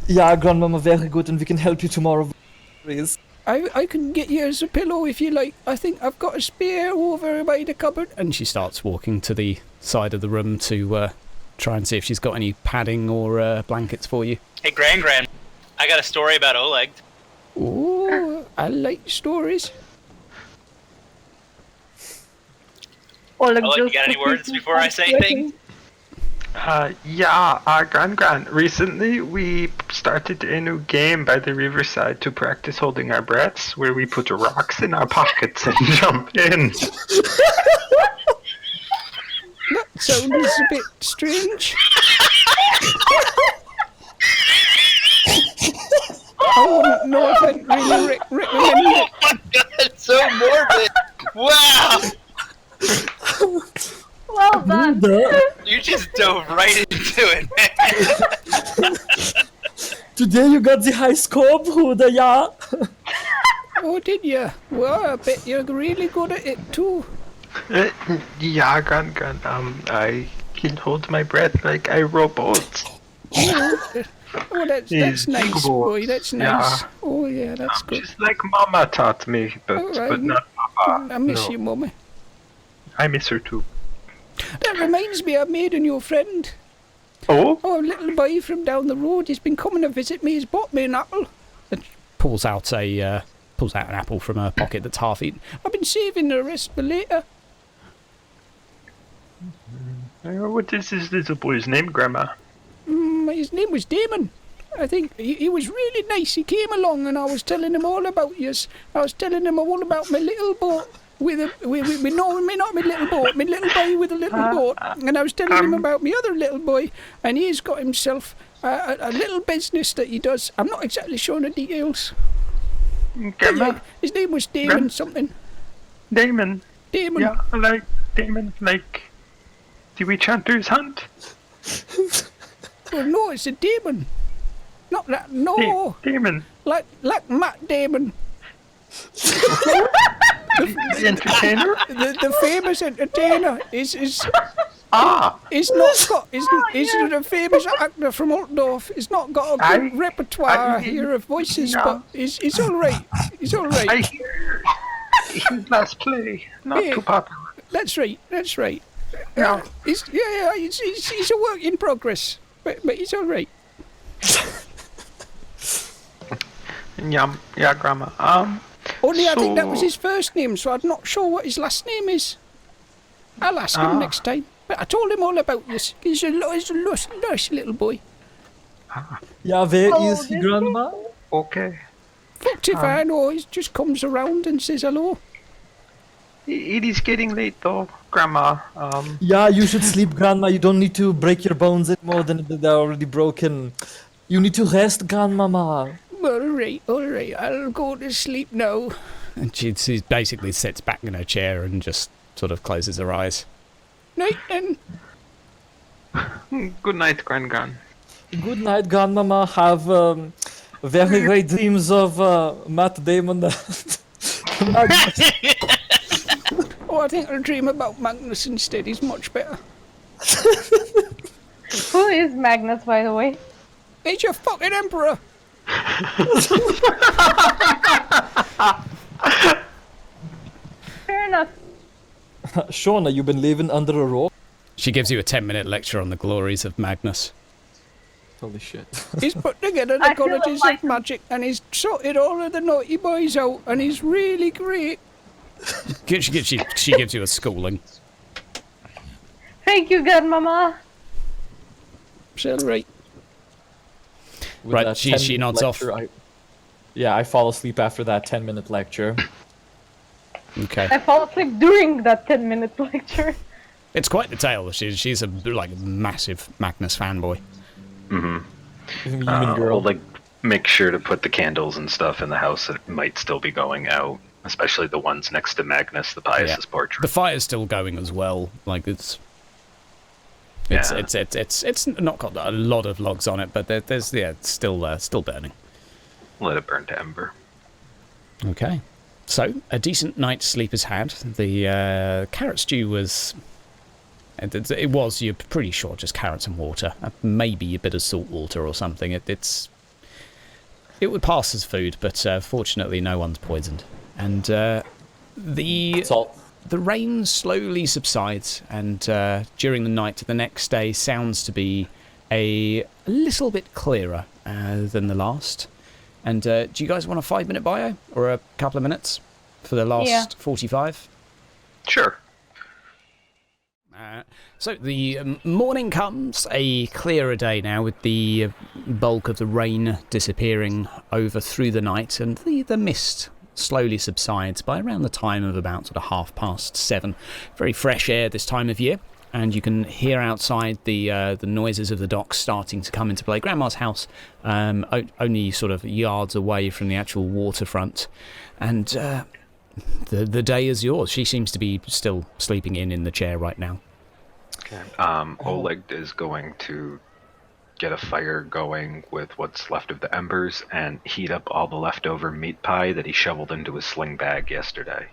Yeah, Grandmama, very good, and we can help you tomorrow, please. I can get you as a pillow if you like. I think I've got a spare over by the cupboard. And she starts walking to the side of the room to try and see if she's got any padding or blankets for you. Hey, Gran, I got a story about Oleg. Oh, I like stories. Oleg, Oleg, you got any words before I say things? Gran. Recently, we started a new game by the riverside to practice holding our breaths, where we put rocks in our pockets and jump in. That sounds a bit strange. I wouldn't know if I'd really recommend it. Oh my god, so morbid! Wow! Well done. You just dove right into it, man. To Yeah, you got the high score, Bruder, yeah. Oh, did you? Well, I bet you're really good at it too. Yeah, Gran. I can hold my breath like I robot. Oh, that's He's nice, good. boy. That's nice. Yeah. Oh, yeah, that's good. Just like Mama taught me, but All right. but not Papa. I miss No, you, Mummy. I miss her too. That reminds me, I made a new friend. Oh? Oh, a little boy from down the road. He's been coming to visit me. He's bought me an apple. And pulls out an apple from her pocket that's half eaten. I've been saving the rest for later. What is this little boy's name, Grandma? His name was Damon. I think he was really nice. He came along and I was telling him all about yous. I was telling him all about my little boat with not my little boat, my little boy with a little boat. And I was telling him about my other little boy, and he's got himself a little business that he does. I'm not exactly sure the details. Grandma? Yeah, his name was Damon something. Damon. Damon. Yeah, like Damon, like the witch hunter's hunt. Well, no, it's a Damon. Not that. No. Damon. Like Matt Damon. The entertainer? The famous entertainer is Ah! He's not got. He's a famous actor from Altdorf. He's not got a good repertoire here of voices, but he's all right. He's all right. I hear his last play, not too popular. That's right. That's right. No. He's a work in progress, but he's all right. Yeah, Grandma. Only I think that was his first name, so I'm not sure what his last name is. I'll ask him next time. But I told him all about this. He's a nice little boy. Yeah, where is he, Grandma? Okay. Fucked if I know. He just comes around and says hello. It is getting late though, Grandma. Yeah, you should sleep, Grandma. You don't need to break your bones any more than they're already broken. You need to rest, Grandmama. All right. I'll go to sleep now. And she basically sits back in her chair and just sort of closes her eyes. Night then. Good night, Gran. Good night, Grandmama. Have very great dreams of Matt Damon. Oh, I think I'll dream about Magnus instead. He's much better. Who is Magnus, by the way? He's your fucking emperor. Fair enough. Shauna, you've been living under a rock? She gives you a 10-minute lecture on the glories of Magnus. Holy shit. He's put together the colleges of magic and he's sorted all of the naughty boys out and he's really great. She gives you a schooling. Thank you, Godmama. It's all right. With Right, that she 10-minute nods off. lecture, I fall asleep after that 10-minute lecture. Okay. I fall asleep during that 10-minute lecture. It's quite the tale. She's a massive Magnus fanboy. Human girl. We'll make sure to put the candles and stuff in the house that might still be going out, especially the ones next to Magnus, the Pius's portrait. The fire's still going as well. It's not got a lot of logs on it, but there's it's still burning. Let it burn to ember. Okay. So, a decent night's sleep is had. The carrot stew was... It was, you're pretty sure, just carrots and water. Maybe a bit of salt water or something. It would pass as food, but fortunately no one's poisoned. And the rain slowly subsides, and during the night, the next day sounds to be a little bit clearer than the last. And do you guys want a 5-minute bio? Or a couple of minutes for the last 45? Sure. So the morning comes, a clearer day now with the bulk of the rain disappearing over through the night, and the mist slowly subsides by around the time of about sort of 7:30. Very fresh air this time of year, and you can hear outside the noises of the docks starting to come into play. Grandma's house only sort of yards away from the actual waterfront, and the day is yours. She seems to be still sleeping in the chair right now. Okay. Oleg is going to get a fire going with what's left of the embers and heat up all the leftover meat pie that he shoveled into his sling bag yesterday.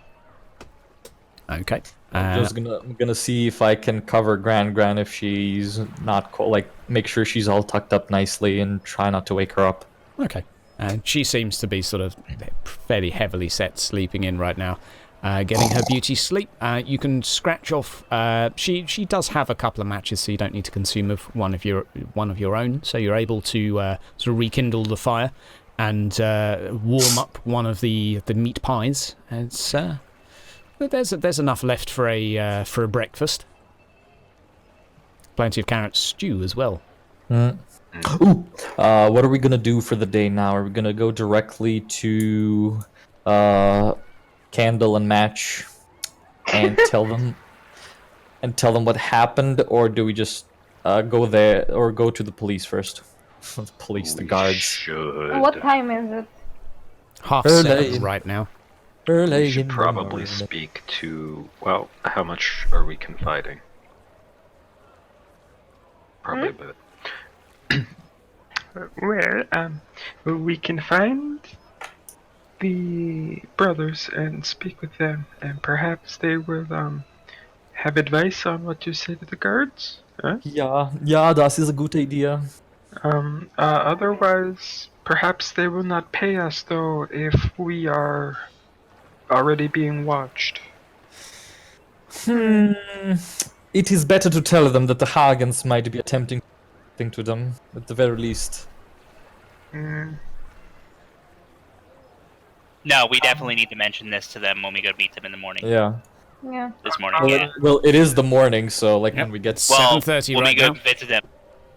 Okay. I'm gonna see if I can cover Gran if she's not like make sure she's all tucked up nicely and try not to wake her up. Okay. She seems to be sort of fairly heavily set, sleeping in right now, getting her beauty sleep. You can scratch off. She does have a couple of matches, so you don't need to consume one of your own. So you're able to sort of rekindle the fire and warm up one of the meat pies. It's there's enough left for a breakfast. Plenty of carrot stew as well. Ooh, what are we gonna do for the day now? Are we gonna go directly to Candle and Match and tell them what happened, or do we just go there or go to the police first? The police, the guards. Should. What time is it? 7:30 right now. We should probably speak to. Well, how much are we confiding? Probably a bit. Well, we can find the brothers and speak with them, and perhaps they will have advice on what to say to the guards. Huh? Ja, das ist a gute Idee. Otherwise, perhaps they will not pay us though if we are already being watched. It is better to tell them that the Hagens might be attempting something to them, at the very least. Mm. No, we definitely need to mention this to them when we go meet them in the morning. Yeah. Yeah. This morning, Well, yeah. well, it is the morning, so like Yep. when we get Well, 7:30 when right we go now. visit them.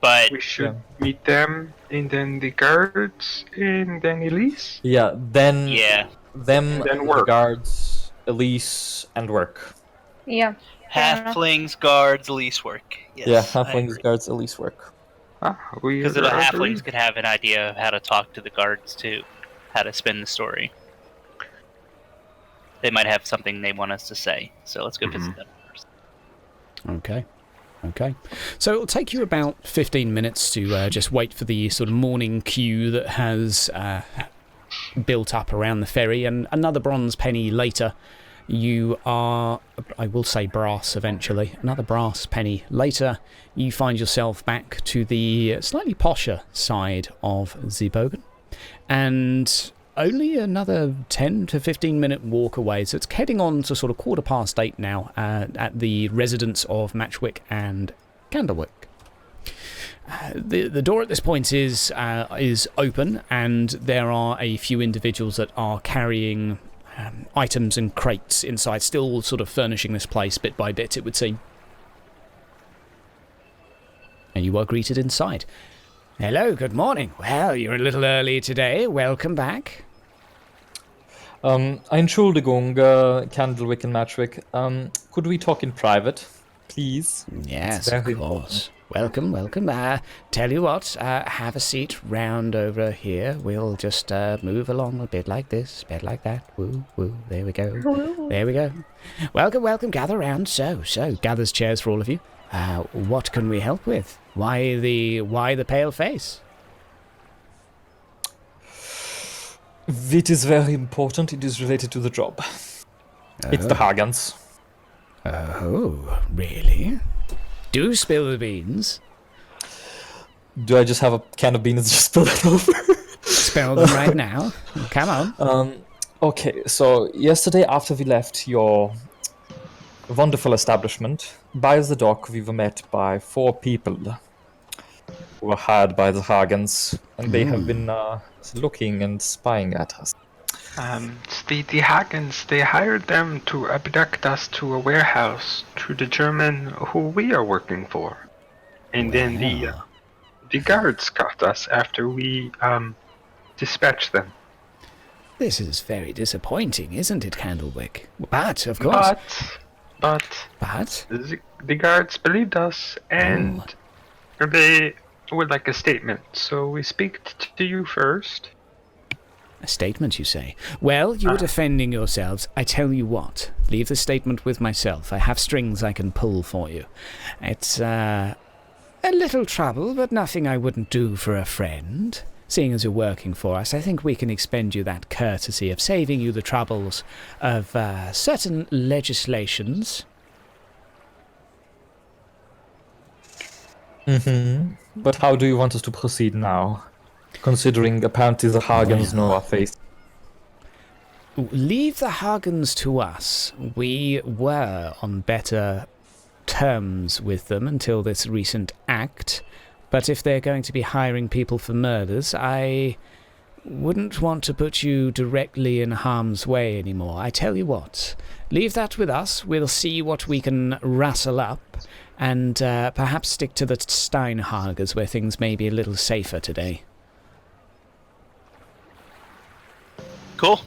But We should meet them, and then the guards, and then Elise. yeah, then yeah, them, And then the work. guards, Elise, and work. Yeah. Fair enough. halflings, guards, Elise work. Yes, Yeah, halflings, guards, Elise, work. We Because the are halflings could have an idea of how to talk to the guards too, how to spin the story. They might have something they want us to say, so let's go visit them first. Okay. So it'll take you about 15 minutes to just wait for the sort of morning queue that has built up around the ferry, and another bronze penny later, you are, I will say brass eventually, another brass penny later, you find yourself back to the slightly posher side of Disposing, and only another 10 to 15 minute walk away, so it's heading on to sort of 8:15 now at the residence of Matchwick and Candlewick. The door at this point is open, and there are a few individuals that are carrying items and crates inside, still sort of furnishing this place bit by bit, it would seem. And you are greeted inside. Hello, good morning. Well, you're a little early today. Welcome back. Entschuldigung, Candlewick and Matchwick. Could we talk in private, please? Yes, It's of very course. Welcome. Tell you what, have a seat round over here. We'll just move along a bit like this, bit like that. Woo, woo. There we go. There we go. Welcome. Gather round. So gathers chairs for all of you. What can we help with? Why the pale face? It is very important. It is related to the job. It's the Hagens. Oh, really? Do spill the beans. Do I just have a can of beans and just spill it over? Spill them right now. Come on. Okay, so yesterday after we left your wonderful establishment, by the dock we were met by 4 people who were hired by the Hagens, and they have been looking and spying at us. The Hagens, they hired them to abduct us to a warehouse to determine who we are working for. And then the guards caught us after we dispatched them. This is very disappointing, isn't it, Candlewick? But, of course... But But? the guards believed us, and they would like a statement. So we speak to you first. A statement, you say? Well, you were defending yourselves. I tell you what, leave the statement with myself. I have strings I can pull for you. It's A little trouble, but nothing I wouldn't do for a friend. Seeing as you're working for us, I think we can expend you that courtesy of saving you the troubles of certain legislations. But how do you want us to proceed now? Considering apparently the Hagens know our face. Leave the Hagens to us. We were on better terms with them until this recent act, but if they're going to be hiring people for murders, I wouldn't want to put you directly in harm's way anymore. I tell you what, leave that with us. We'll see what we can rustle up, and perhaps stick to the Steinhagers where things may be a little safer today. Cool.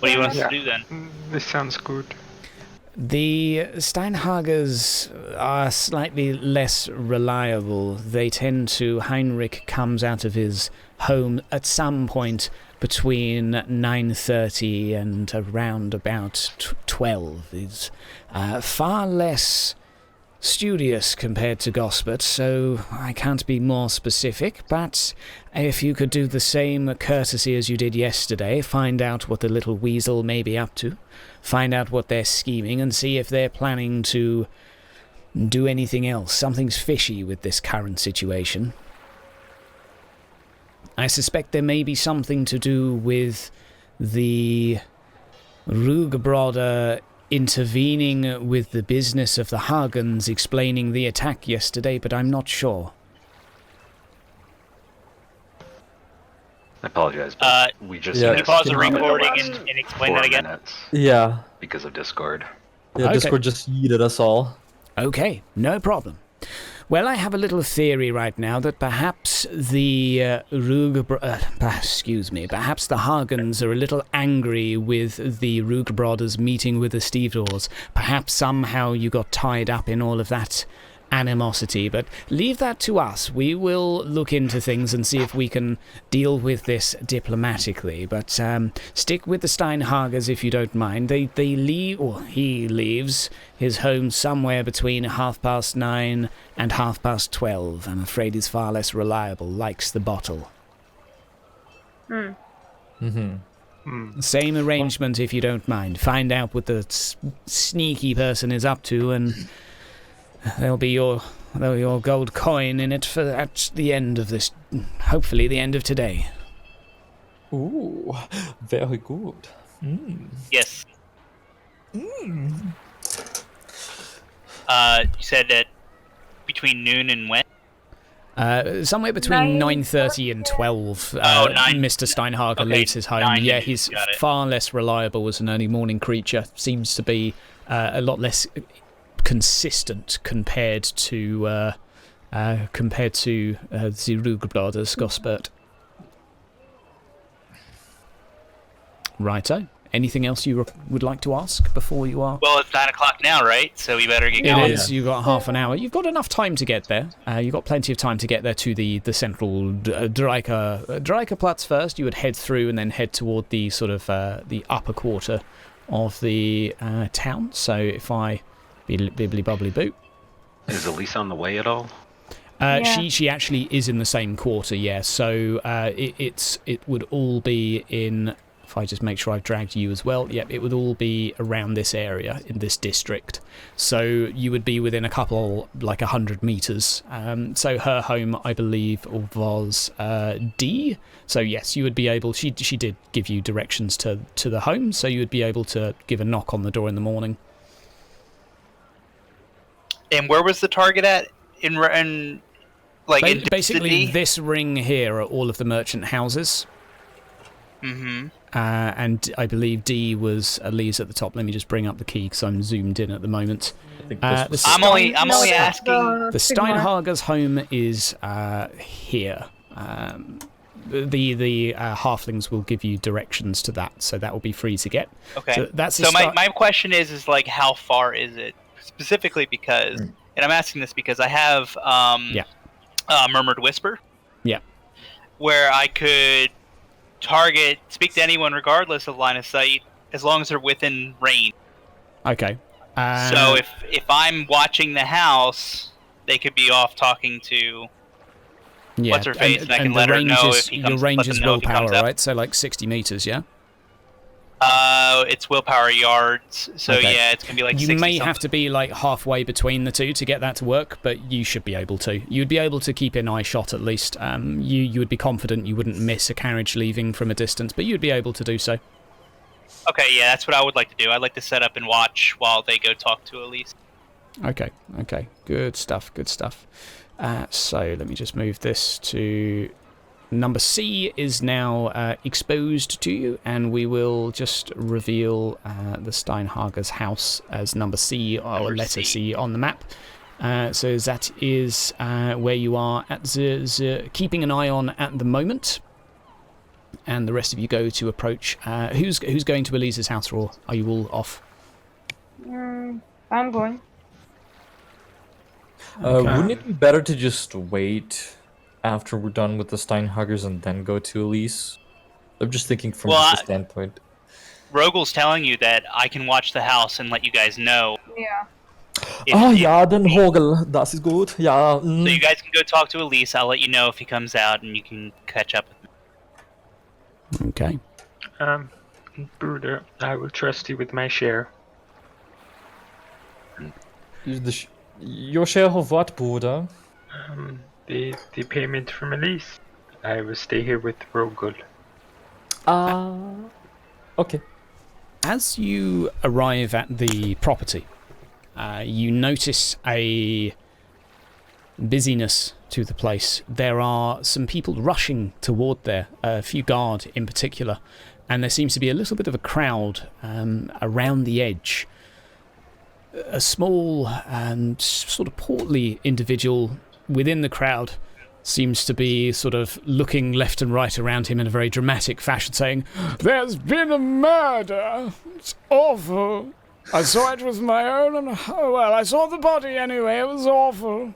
What do you want us to do then? This sounds good. The Steinhagers are slightly less reliable. They tend to... Heinrich comes out of his home at some point between 9:30 and around about 12. He's far less studious compared to Gospert, so I can't be more specific, but if you could do the same courtesy as you did yesterday, find out what the little weasel may be up to, find out what they're scheming, and see if they're planning to do anything else. Something's fishy with this current situation. I suspect there may be something to do with the Rugebroder intervening with the business of the Hagens, explaining the attack yesterday, but I'm not sure. I apologize, but we just yeah. Can you pause the recording and explain that again? Minutes Yeah. because of Discord. Yeah, Okay. Discord just yeeted us all. Okay, no problem. Well, I have a little theory right now that perhaps the perhaps the Hagens are a little angry with the Rugebroders meeting with the Stevedores. Perhaps somehow you got tied up in all of that animosity, but leave that to us. We will look into things and see if we can deal with this diplomatically, but stick with the Steinhagers if you don't mind. They leave, or he leaves his home somewhere between 9:30 and 12:30. I'm afraid he's far less reliable, likes the bottle. Same arrangement if you don't mind. Find out what the sneaky person is up to, and there'll be your gold coin in it for at the end of this, hopefully the end of today. Ooh, very good. Yes. You said that between noon and when? Somewhere between 9:30 and 12. 9. Mr. Steinhager Okay, leaves his home. 9, Yeah, he's got it. far less reliable as an early morning creature. Seems to be a lot less consistent compared to the Rugebroders, Gospert. Righto. Anything else you would like to ask before you are? Well, it's 9 o'clock now, right? So we better get It going. is. You've got half an hour. You've got enough time to get there. You've got plenty of time to get there to the central Dreikerplatz first. You would head through and then head toward the sort of the upper quarter of the town. So if I bibbly bobbly boop. Is Elise on the way at all? Yeah. She actually is in the same quarter. Yeah. So it would all be in. If I just make sure I've dragged you as well, yep, it would all be around this area, in this district. So you would be within a couple, like 100 metres. So her home, I believe, was D. So yes, you would be able, she did give you directions to the home, so you would be able to give a knock on the door in the morning. And where was the target at? In Basically, Destiny? this ring here are all of the merchant houses. Mm-hmm. And I believe D was Lee's at the top. Let me just bring up the key because I'm zoomed in at the moment. I think this was I'm only asking. The Steinhager's home is here. The halflings will give you directions to that, so that will be free to get. Okay. So that's the So start. my question is like how far is it specifically? Because, and I'm asking this because I have Murmured Whisper. Yeah. Where I could speak to anyone regardless of line of sight, as long as they're within range. Okay. So if I'm watching the house, they could be off talking to Yeah, what's her face, and I can the let her range know is, if he your comes. range Let them is know if he willpower, comes out. right? So like 60 meters, yeah? It's willpower yards, so Okay. yeah, it's gonna be like You 60 may something. have to be like halfway between the two to get that to work, but you should be able to. You'd be able to keep an eye shot at least. You would be confident you wouldn't miss a carriage leaving from a distance, but you'd be able to do so. Okay, yeah, that's what I would like to do. I'd like to set up and watch while they go talk to Elise. Okay, good stuff. So let me just move this to number C is now exposed to you, and we will just reveal the Steinhager's house as number C, or Number letter C. C on the map. So that is where you are at the keeping an eye on at the moment. And the rest of you go to approach. Who's going to Elise's house, or are you all off? I'm going. Wouldn't it be better to just wait after we're done with the Steinhagers and then go to Elise? I'm just thinking from Well, this standpoint. Rogel's telling you that I can watch the house and let you guys know. Yeah. Den Hogel, das ist gut. Ja. So you guys can go talk to Elise. I'll let you know if he comes out, and you can catch up with me. Okay. Bruder, I will trust you with my share. Your share of what, Bruder? The payment from Elise. I will stay here with Rogul. Okay. As you arrive at the property, you notice a busyness to the place. There are some people rushing toward there, a few guard in particular, and there seems to be a little bit of a crowd around the edge. A small and sort of portly individual within the crowd seems to be sort of looking left and right around him in a very dramatic fashion, saying, "There's been a murder. It's awful. I saw it with my own, and I saw the body anyway. It was awful."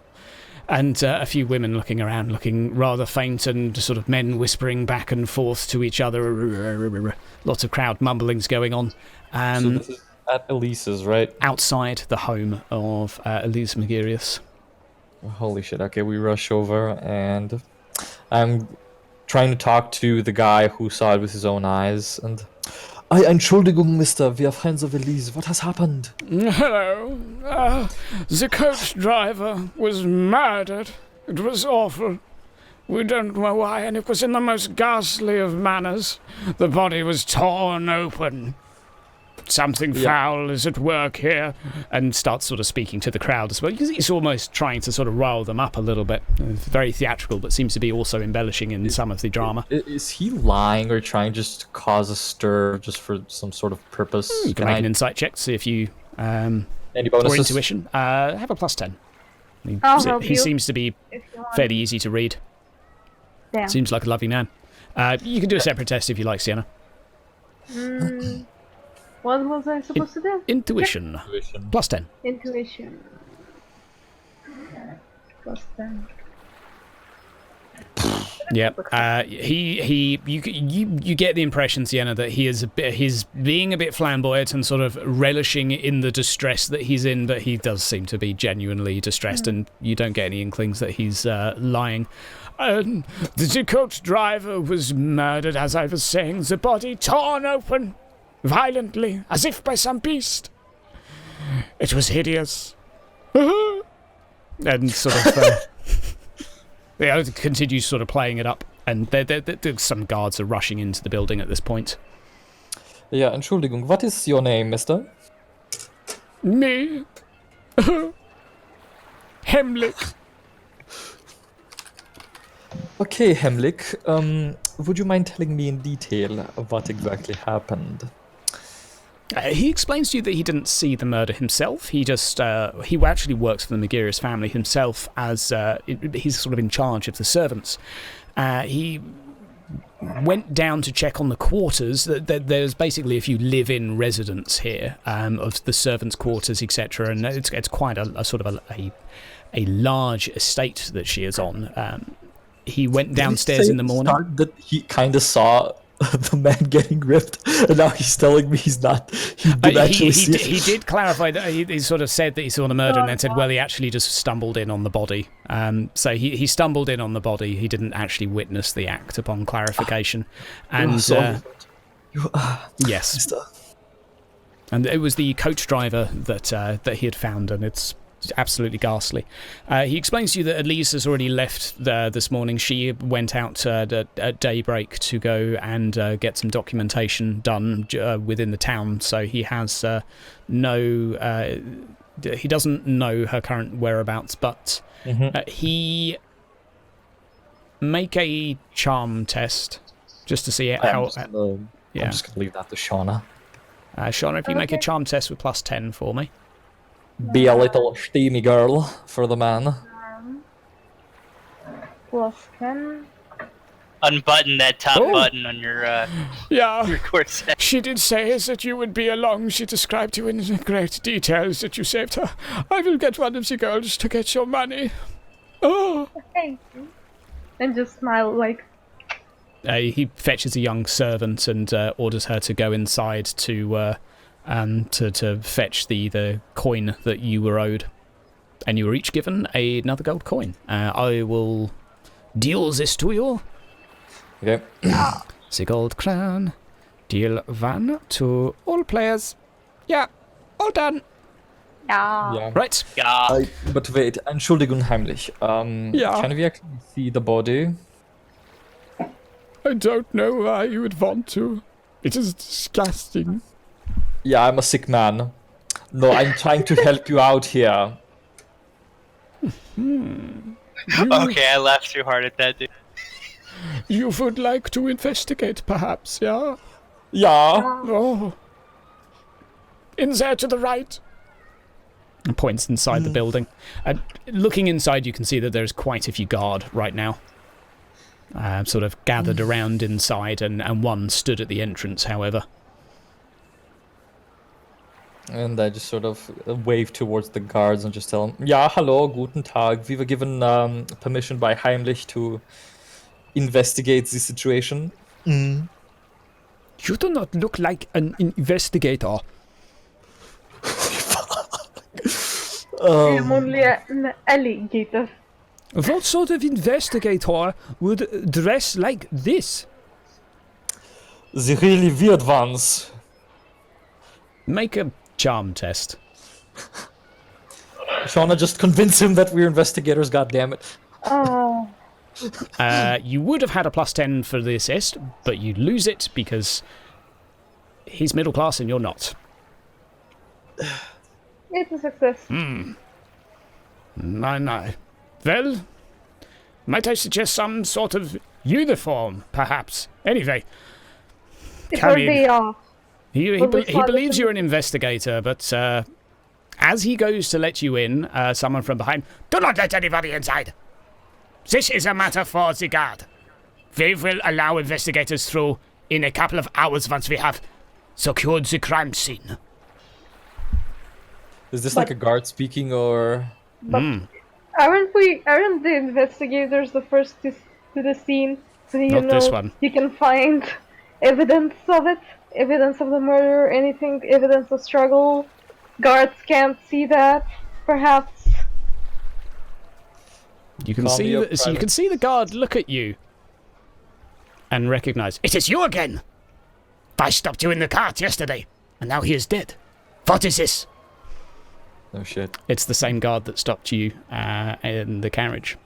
And a few women looking around, looking rather faint, and sort of men whispering back and forth to each other. Lots of crowd mumblings going on. So this is at Elise's, right? Outside the home of Elise Megarius. Holy shit, okay, we rush over, and I'm trying to talk to the guy who saw it with his own eyes, and... Entschuldigung, mister, we are friends of Elise. What has happened? Hello. The coach driver was murdered. It was awful. We don't know why, and it was in the most ghastly of manners. The body was torn open. Something foul is at work here. And starts sort of speaking to the crowd as well. He's almost trying to sort of rile them up a little bit. Very theatrical, but seems to be also embellishing in some of the drama. Is he lying or trying just to cause a stir just for some sort of purpose? You can make an insight check to see if you... Any or bonuses? intuition. Have a +10. I'll help He you seems to be if you want. fairly easy to read. Damn. Seems like a lovely man. You can do a separate test if you like, Sienna. What was I supposed to do? Intuition. +10. Intuition. +10. Yeah. You get the impression, Sienna, that he's being a bit flamboyant and sort of relishing in the distress that he's in, but he does seem to be genuinely distressed, and you don't get any inklings that he's lying. The coach driver was murdered, as I was saying. The body torn open violently, as if by some beast. It was hideous. And sort of... They continue sort of playing it up, and some guards are rushing into the building at this point. Yeah, Entschuldigung, what is your name, mister? Me? Hemlick. Okay, Hemlick, would you mind telling me in detail what exactly happened? He explains to you that he didn't see the murder himself. He just, he actually works for the Megarius family himself as, he's sort of in charge of the servants. He went down to check on the quarters. There's basically a few live-in residents here, of the servants' quarters, etc. And it's quite a sort of a large estate that she is on. He went downstairs in the morning. That he kind of saw the man getting ripped, and now he's telling me he's not. He did actually see it. He did clarify that he sort of said that he saw the murder and then said, well, he actually just stumbled in on the body. So he stumbled in on the body. He didn't actually witness the act upon clarification. And yes. And it was the coach driver that he had found, and it's absolutely ghastly. He explains to you that Elise has already left this morning. She went out at daybreak to go and get some documentation done within the town, so he has he doesn't know her current whereabouts, but he make a charm test just to see how... I'm just going to leave that to Shauna. Shauna, if you make a charm test with +10 for me. Be a little steamy girl for the man. +10. Unbutton that top button on your Yeah. corset. She did say that you would be along. She described you in great details that you saved her. I will get one of the girls to get your money. Oh. Thank you. And just smile like... He fetches a young servant and orders her to go inside to fetch the coin that you were owed. And you were each given another gold coin. I will deal this to you. Okay. The gold crown. Deal 1 to all players. Yeah, all done. Yeah. Right. Yeah. But wait, Entschuldigung heimlich. Yeah. Can we actually see the body? I don't know why you would want to. It is disgusting. Yeah, I'm a sick man. No, I'm trying to help you out here. Okay, I laughed too hard at that, dude. You would like to investigate, perhaps, yeah? Yeah. Oh. In there to the right. And points inside the building. Looking inside, you can see that there's quite a few guard right now. Sort of gathered around inside, and one stood at the entrance, however. And I just sort of wave towards the guards and just tell them, ja, hallo, guten Tag. We were given permission by Heimlich to investigate the situation. You do not look like an investigator. I'm only an alligator. What sort of investigator would dress like this? The really weird ones. Make a charm test. Shauna, just convince him that we're investigators, goddammit. Oh. You would have had a +10 for the assist, but you lose it because he's middle class and you're not. It's a success. No. Well, might I suggest some sort of uniform, perhaps? Anyway, It come will in. be off. He believes you're an investigator, but as he goes to let you in, someone from behind, do not let anybody inside. This is a matter for the guard. We will allow investigators through in a couple of hours once we have secured the crime scene. Is this like a guard speaking, or...? Aren't the investigators the first to the scene? So Not this one. You can find evidence of it, evidence of the murder, anything, evidence of struggle. Guards can't see that, perhaps. You can see the guard look at you and recognize it is you again. I stopped you in the cart yesterday, and now he is dead. What is this? No shit. It's the same guard that stopped you in the carriage.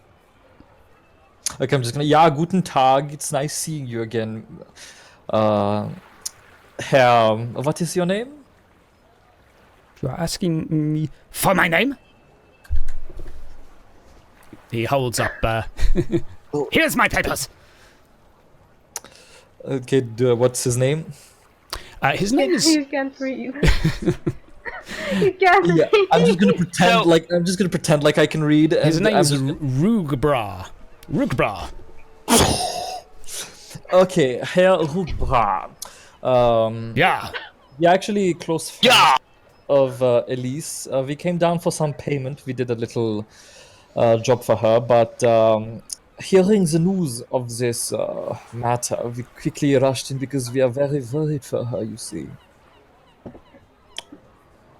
Okay, I'm just gonna... Ja, guten Tag. It's nice seeing you again. Herr... What is your name? You are asking me for my name? He holds up, here's my papers! Okay, what's his name? His name is... You can't read. You can't Yeah, read. I'm just gonna pretend like I can read. His and name I'm is just- Rugbra. Rugbra. Okay, Herr Rubra. Yeah. Yeah, actually close friend Yeah. of Elise. We came down for some payment. We did a little job for her, but Hearing the news of this matter, we quickly rushed in because we are very worried for her, you see.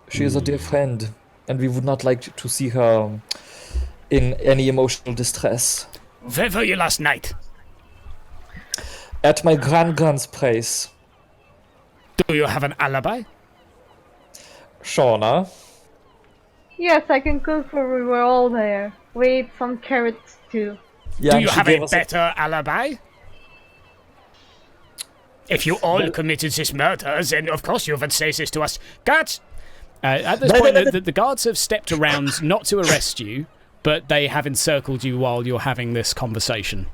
She is a dear friend, and we would not like to see her in any emotional distress. Where were you last night? At my grand's place, Do you have an alibi? Shauna. Yes, I can confirm we were all there. We ate some carrots too. Yeah, Do and you she have gave a us better alibi? If you all committed this murder, then of course you would say this to us. Guards! At this point, the guards have stepped around not to arrest you, but they have encircled you while you're having this conversation.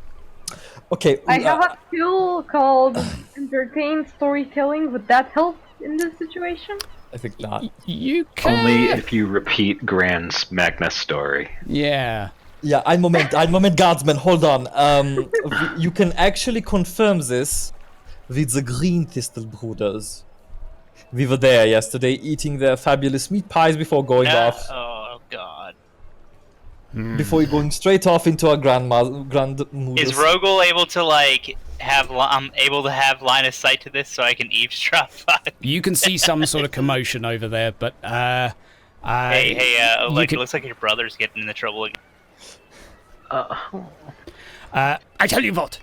Okay. I have a skill called entertain storytelling. Would that help in this situation? I think not. You can... Only if you repeat Grand's Magnus story. Yeah. Yeah, ein Moment, guardsman, hold on. You can actually confirm this with the Greenthistle brothers. We were there yesterday eating their fabulous meat pies before going off. Oh God. Before going straight off into our grandmother's. Is Rogel able to I'm able to have line of sight to this so I can eavesdrop? You can see some sort of commotion over there, but Hey, Oleg, it looks like your brother's getting into trouble again. I tell you what.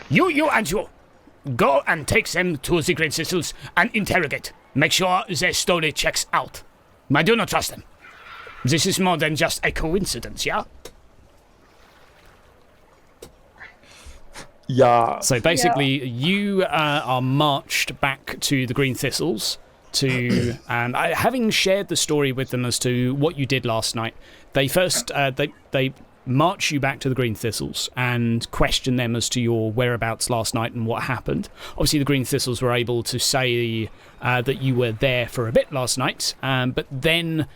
You and you go and take them to the Greenthistle and interrogate. Make sure their story checks out. I do not trust them. This is more than just a coincidence, yeah? Yeah. So basically, you are marched back to the Greenthistles to, having shared the story with them as to what you did last night. They first they march you back to the Greenthistles and question them as to your whereabouts last night and what happened. Obviously, the Greenthistles were able to say that you were there for a bit last night, but then,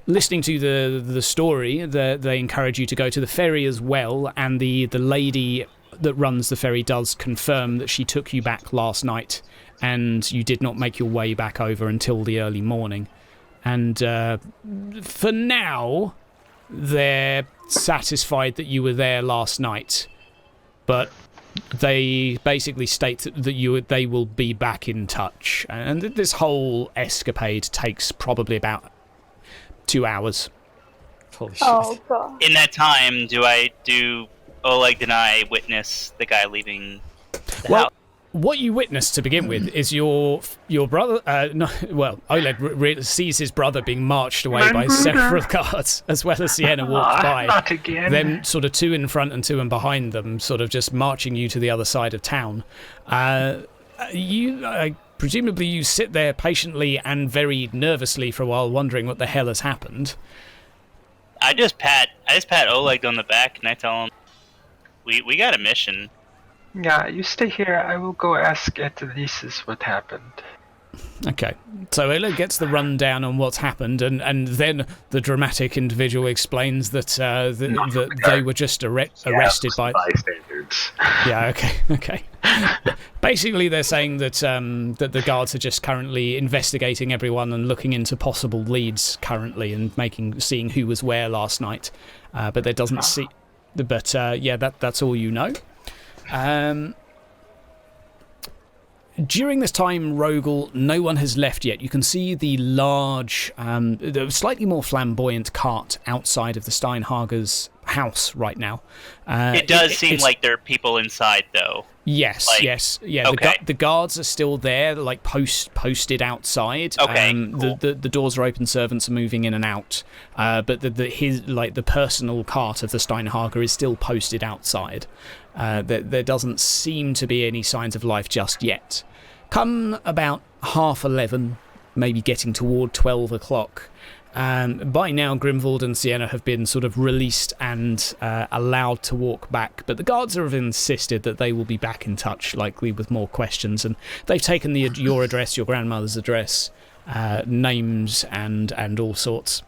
listening to the story, they encourage you to go to the ferry as well, and the lady that runs the ferry does confirm that she took you back last night, and you did not make your way back over until the early morning. And for now, they're satisfied that you were there last night, but they basically state that they will be back in touch. And this whole escapade takes probably about 2 hours. Holy shit. Oh god. In that time, do Oleg and I witness the guy leaving the house? What you witnessed to begin with is your brother. Oleg sees his brother being marched away by several guards, as well as Sienna walked by. Not again. Then, sort of two in front and two in behind them, sort of just marching you to the other side of town. Presumably you sit there patiently and very nervously for a while, wondering what the hell has happened. I just pat Oleg on the back and I tell him, we got a mission. Yeah, you stay here. I will go ask Atalises what happened. Okay, so Oleg gets the rundown on what's happened, and then the dramatic individual explains that they were just arrested by bystanders. Yeah, okay. Basically, they're saying that that the guards are just currently investigating everyone and looking into possible leads currently and seeing who was where last night. But there doesn't see. But that's all you know. During this time, Rogel, no one has left yet. You can see the large, the slightly more flamboyant cart outside of the Steinhager's house right now. It does seem like there are people inside, though. Yes, yes. Yeah, okay. The guards are still there, like posted outside. Okay, cool. The doors are open, servants are moving in and out. But the personal cart of the Steinhager is still posted outside. There doesn't seem to be any signs of life just yet. Come about 11:30, maybe getting toward 12 o'clock. By now, Grimwald and Sienna have been sort of released and allowed to walk back, but the guards have insisted that they will be back in touch, likely with more questions, and they've taken your address, your grandmother's address, names, and all sorts.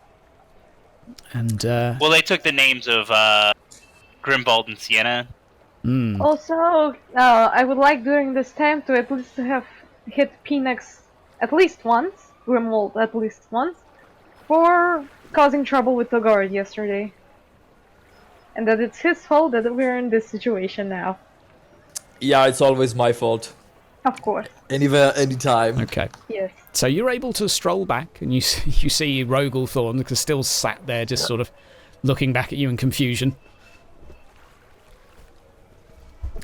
And well, they took the names of Grimwald and Sienna. Also, I would like during this time to at least have hit Phoenix at least once, Grimwald at least once, for causing trouble with the guard yesterday. and that it's his fault that we're in this situation now. Yeah, it's always my fault. Of course. Anywhere, anytime. Okay. Yes. So you're able to stroll back, and you see Rogelthorn still sat there, just sort of looking back at you in confusion.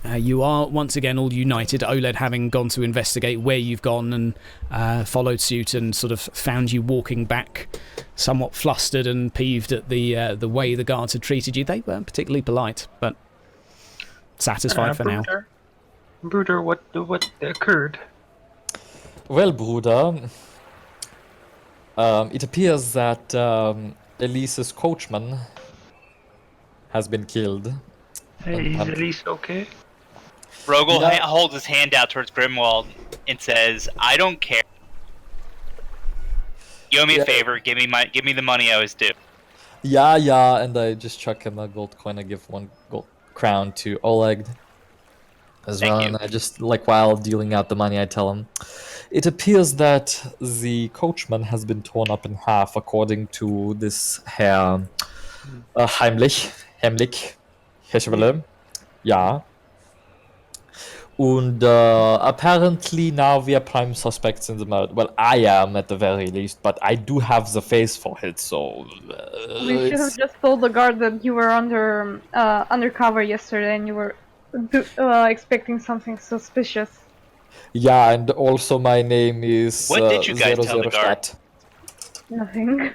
You are once again all united, Oled having gone to investigate where you've gone and followed suit and sort of found you walking back, somewhat flustered and peeved at the way the guards had treated you. They weren't particularly polite, but satisfied for now. Bruder, what occurred? Well, Bruder, it appears that Elise's coachman has been killed. Hey, is Elise okay? Rogel Yeah. holds his hand out towards Grimwald and says, "I don't care. You owe me a favor. Give me the money I was due." Yeah, and I just chuck him a gold coin. I give 1 gold crown to Oleg as Thank well, you. and I just, like, while dealing out the money, I tell him, it appears that the coachman has been torn up in half, according to this Herr Heimlich, Heschwelle. Yeah. And apparently now we are prime suspects in the murder. Well, I am at the very least, but I do have the face for it, so... We should have just told the guard that you were undercover yesterday and you were expecting something suspicious. Yeah, and also my name is... What did you guys tell the guard? Stadt. Nothing.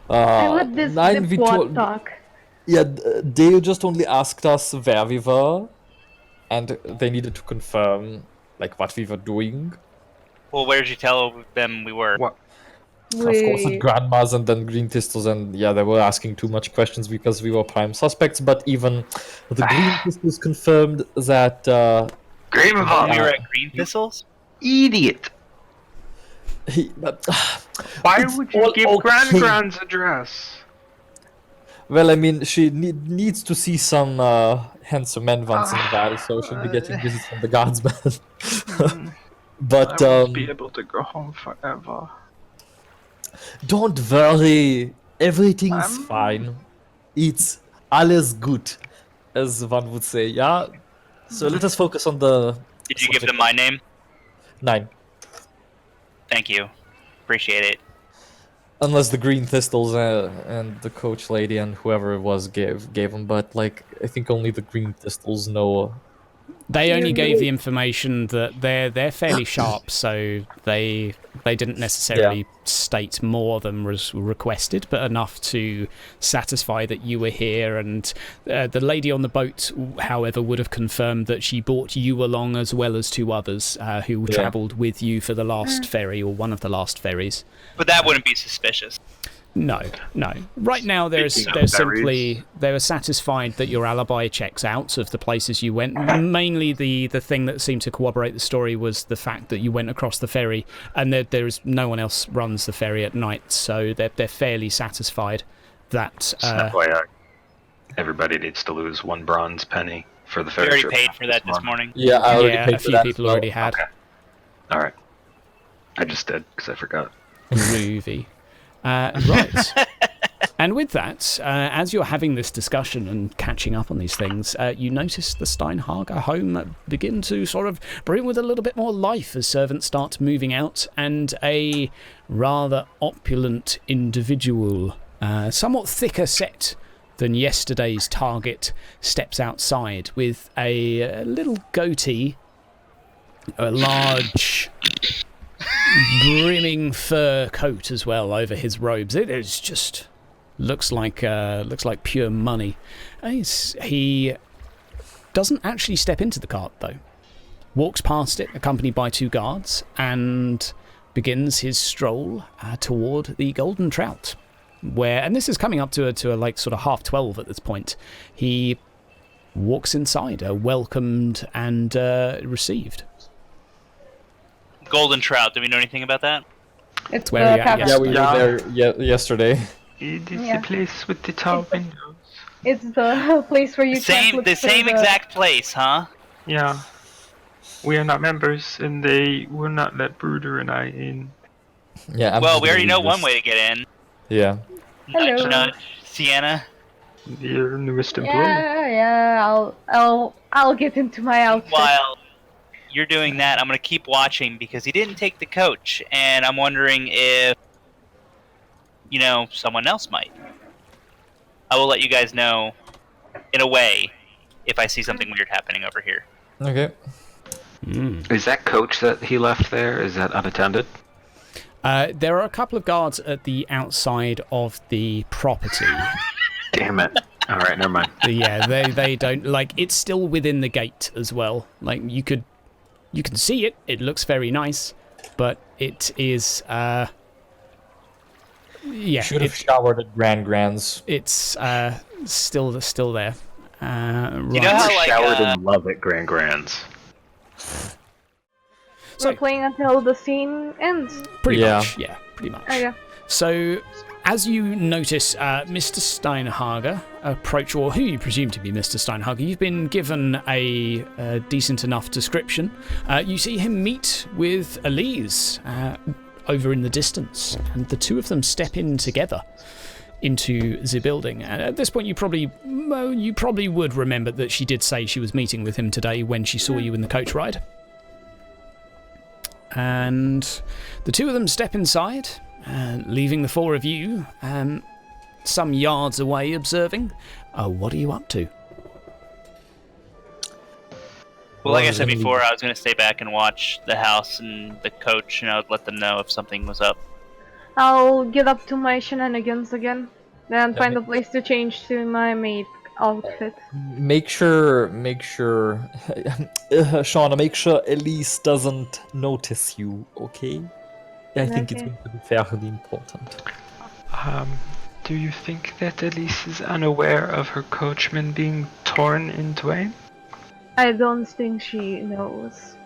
I let this dipwad talk. Yeah, they just only asked us where we were, and they needed to confirm, like, what we were doing. Well, where did you tell them we were? What? Of course, at Grandma's and then Greenthistle, and yeah, they were asking too much questions because we were prime suspects, but even the Greentistles confirmed that... Grimwald, We were at Greenthistles? idiot! Why would you give Grand's address? Well, I mean, she needs to see some handsome men once in a while, so she'll be getting visits from the guardsmen. But, I won't be able to go home forever. don't worry, everything's fine. It's alles gut, as one would say, yeah? So let us focus on the... Did you give them my name? 9. Thank you. Appreciate it. Unless the Greenthistles and the coach lady and whoever it was gave them, but, like, I think only the Greenthistles know. They only gave the information that they're fairly sharp, so they didn't necessarily state more than was requested, but enough to satisfy that you were here. And the lady on the boat, however, would have confirmed that she brought you along as well as 2 others who travelled with you for the last ferry, or one of the last ferries. But that wouldn't be suspicious. No. Right now, they were satisfied that your alibi checks out of the places you went. Mainly, the thing that seemed to corroborate the story was the fact that you went across the ferry, and there is no one else runs the ferry at night, so they're fairly satisfied that. FYI, everybody needs to lose 1 bronze penny for the ferry We already trip paid for that this morning. Yeah, I already paid a for few that people as well. already had. Okay. All right. I just did because I forgot. Groovy. Right. And with that, as you're having this discussion and catching up on these things, you notice the Steinhager home begin to sort of bring with a little bit more life as servants start moving out, and a rather opulent individual, somewhat thicker set than yesterday's target, steps outside with a little goatee, a large... brimming fur coat as well over his robes. It is just looks like pure money. He doesn't actually step into the cart though. Walks past it, accompanied by 2 guards, and begins his stroll toward the Golden Trout. And this is coming up to a like sort of 12:30 at this point. He walks inside, welcomed and received. Golden Trout. Do we know anything about that? It's where we at Tavern. Yeah, we were there yesterday. It is Yeah. the place with the tall windows. It's the place where you can't look The through same exact place, huh? Yeah. We are not members, and they will not let Bruder and I in. Yeah. I'm Well, just we already gonna know leave one this. way to get in. Yeah. Nudge, Hello. nudge. Sienna? Your newest employee. Yeah. I'll get into my outfit. While you're doing that, I'm going to keep watching because he didn't take the coach, and I'm wondering if, someone else might. I will let you guys know, in a way, if I see something weird happening over here. Okay. Is that coach that he left there? Is that unattended? There are a couple of guards at the outside of the property. Damn it. All right, never mind. Yeah, they don't it's still within the gate as well. Like you can see it. It looks very nice, but it is Should have showered at Grand's. It's still there. Right. You know how Showered in love at Grand's. We're playing until the scene ends. Pretty much. Pretty much. Oh, yeah. So, as you notice Mr. Steinhager approach, or who you presume to be Mr. Steinhager, you've been given a decent enough description. You see him meet with Elise over in the distance, and the two of them step in together into the building. And at this point, you probably would remember that she did say she was meeting with him today when she saw you in the coach ride. And the two of them step inside, leaving the four of you some yards away observing. What are you up to? Well, like I said before, I was going to stay back and watch the house and the coach, and I would let them know if something was up. I'll get up to my shenanigans again, then find a place to change to my maid outfit. Make sure, Shauna, make sure Elise doesn't notice you, okay? I think it's going to be fairly important. Do you think that Elise is unaware of her coachman being torn in twain? I don't think she knows.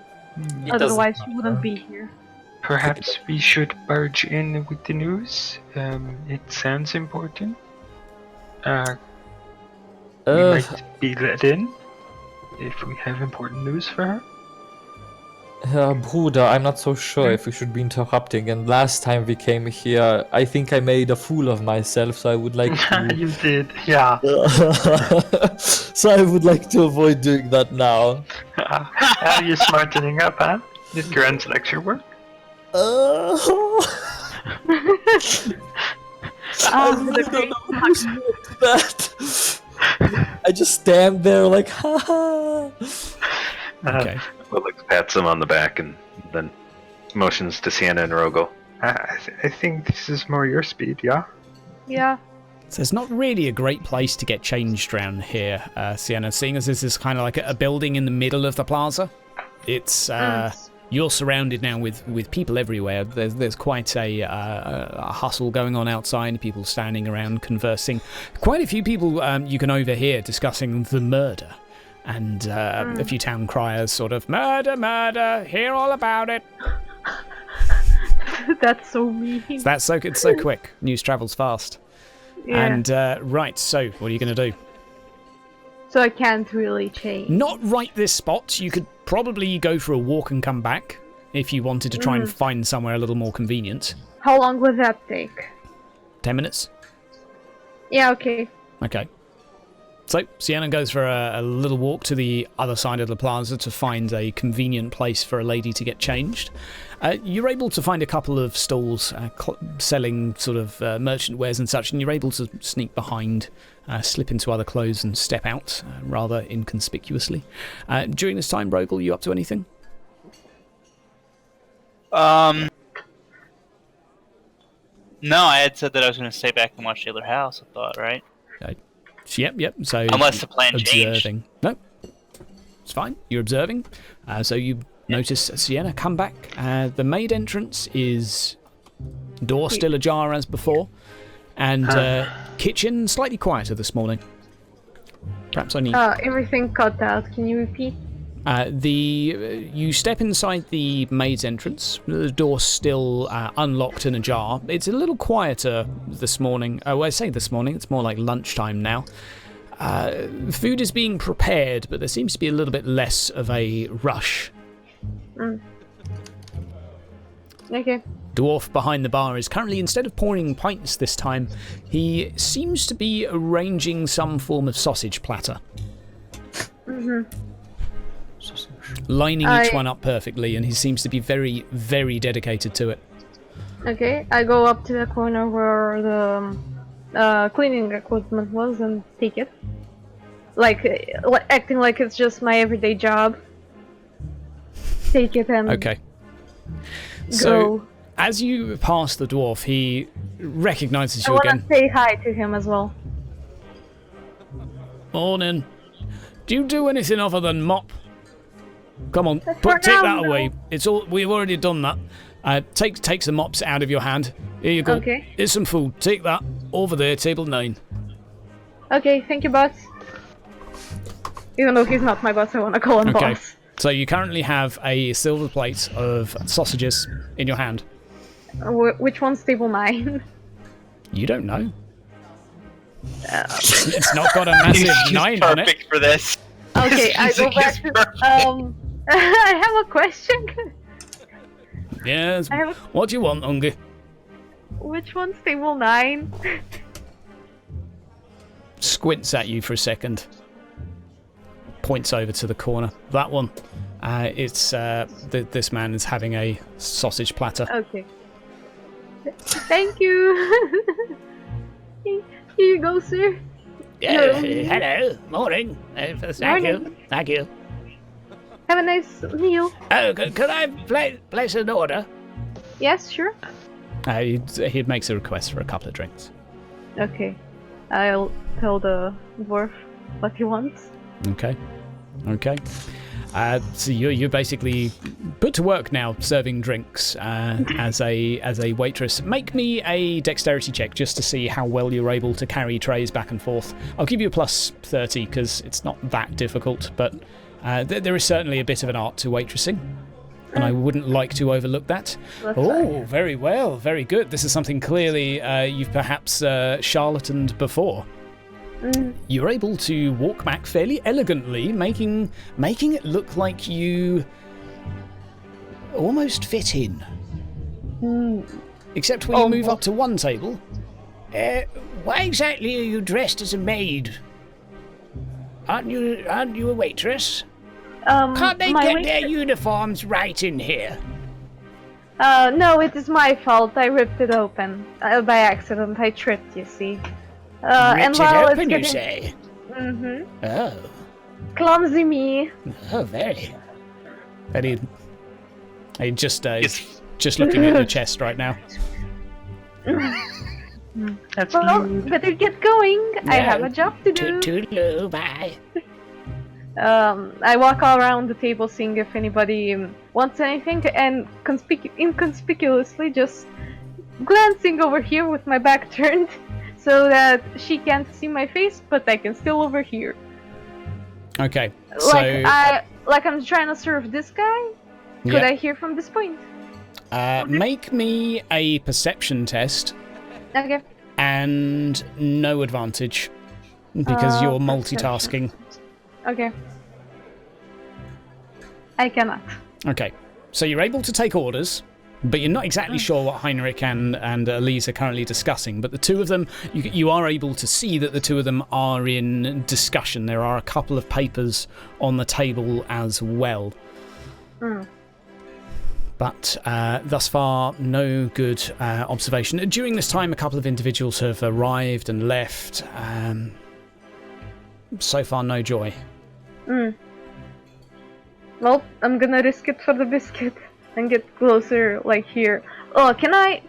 Otherwise, she wouldn't be here. Perhaps we should barge in with the news. It sounds important. We might be let in if we have important news for her. Bruder, I'm not so sure if we should be interrupting. And last time we came here, I think I made a fool of myself, so I would like to... You did, yeah. So I would like to avoid doing that now. Are you smartening up, huh? Did Grant's lecture work? I really don't know how to do that. I just stand there like, ha. Okay. Willix pats him on the back and then motions to Sienna and Rogel. I think this is more your speed, yeah? Yeah. So it's not really a great place to get changed around here, Sienna, seeing as this is kind of like a building in the middle of the plaza. It's you're surrounded now with people everywhere. There's quite a hustle going on outside, people standing around conversing. Quite a few people you can overhear discussing the murder. And a few town criers sort of, murder, hear all about it. That's so mean. It's so quick. News travels fast. Yeah. And, right, so what are you going to do? So I can't really change. Not right this spot. You could probably go for a walk and come back if you wanted to try and find somewhere a little more convenient. How long would that take? 10 minutes? Yeah, okay. Okay. So, Sienna goes for a little walk to the other side of the plaza to find a convenient place for a lady to get changed. You're able to find a couple of stalls selling sort of merchant wares and such, and you're able to sneak behind, slip into other clothes and step out rather inconspicuously. During this time, Rogel, you up to anything? No, I had said that I was going to stay back and watch the other house, I thought, right? Yep. So unless the plan observing. changed. No, it's fine. You're observing. So you notice Sienna come back. The maid entrance is door still ajar as before, and kitchen slightly quieter this morning. Perhaps only. Everything cut out. Can you repeat? You step inside the maid's entrance. The door's still unlocked and ajar. It's a little quieter this morning. I say this morning. It's more like lunchtime now. Food is being prepared, but there seems to be a little bit less of a rush. Okay. dwarf behind the bar is currently, instead of pouring pints this time, he seems to be arranging some form of sausage platter. Lining each one up perfectly, and he seems to be very, very dedicated to it. Okay, I go up to the corner where the cleaning equipment was and take it. Acting like it's just my everyday job. Take it and Okay. go. So, as you pass the dwarf, he recognizes I you want again. to say hi to him as well. Morning. Do you do anything other than mop? Come on, For take now, that no. away. It's all. We've already done that. Take some mops out of your hand. Here you go. Okay. Here's some food. Take that over there, table 9. Okay, thank you, boss. Even though he's not my boss, I want to call him Okay. boss. So you currently have a silver plate of sausages in your hand. Which one's table 9? You don't know. It's not got a massive She's 9 on it. perfect for this. Okay, I go He's back to. perfect. I have a question. Yes. I have a- What do you want, Ungi? Which one's table 9? Squints at you for a second. Points over to the corner. That one. It's this man is having a sausage platter. Okay. Thank you. Here you go, sir. Hello. Morning. Morning. Thank you. Have a nice meal. Oh, could I place an order? Yes, sure. He makes a request for a couple of drinks. Okay. I'll tell the dwarf what he wants. Okay. So you're basically put to work now serving drinks as a waitress. Make me a dexterity check just to see how well you're able to carry trays back and forth. I'll give you a plus 30 because it's not that difficult, but there is certainly a bit of an art to waitressing, and I wouldn't like to overlook that. That's Oh, fine. very well, very good. This is something clearly you've perhaps charlataned before. You're able to walk back fairly elegantly, making it look like you almost fit in. Except when you move up to one table. Why exactly are you dressed as a maid? Aren't you a waitress? Can't they get their uniforms right in here? No, it is my fault. I ripped it open by accident. I tripped, you see. And Ripped while it it's open, you getting... say? Mm-hmm. Oh, Clumsy me. very. And he just Yes. just looking at your chest right now. That's Well, rude. better get going. I have Yeah. a job to do. Toodaloo, bye. I walk all around the table seeing if anybody wants anything, and inconspicuously just glancing over here with my back turned so that she can't see my face, but I can still overhear. Okay, so I'm trying to serve this guy. Could yeah. I hear from this point? Make me a perception test Okay. and no advantage because you're Perception. multitasking. Okay. I cannot. Okay, so you're able to take orders, but you're not exactly sure what Heinrich and Elise are currently discussing. But the two of them, you are able to see that the two of them are in discussion. There are a couple of papers on the table as well. But thus far, no good observation. During this time, a couple of individuals have arrived and left. So far, no joy. Well, I'm gonna risk it for the biscuit and get closer, like here. Oh, can I?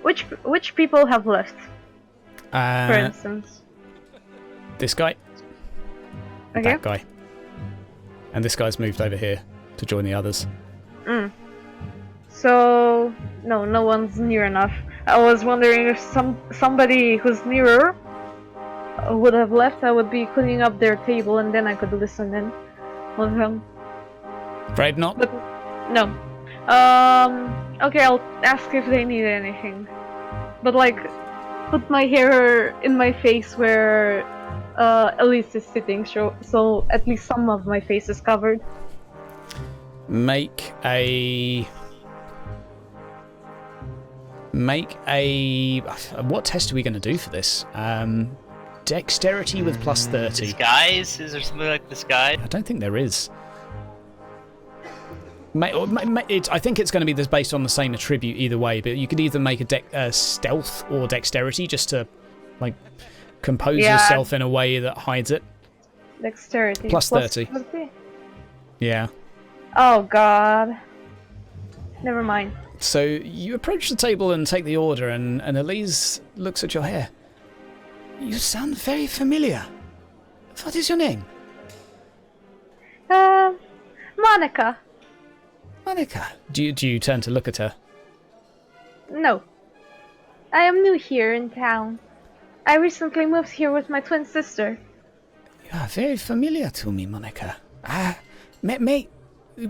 Which people have left? For instance. This guy, Okay. that guy, and this guy's moved over here to join the others. So no one's near enough. I was wondering if somebody who's nearer would have left. I would be cleaning up their table, and then I could listen in with him. Afraid not. But no. Okay, I'll ask if they need anything. But like, put my hair in my face where Elise is sitting, so at least some of my face is covered. Make a... What test are we going to do for this? Dexterity with plus 30. Disguise? Is there something like disguise? I don't think there is. I think it's going to be based on the same attribute either way, but you could either make a stealth or dexterity just to, like, compose yourself in a way that hides it. Dexterity. Plus 30. 30? Yeah. Oh, God. Never mind. So you approach the table and take the order, and Elise looks at your hair. You sound very familiar. What is your name? Monica. Monica. Do you turn to look at her? No. I am new here in town. I recently moved here with my twin sister. You are very familiar to me, Monica.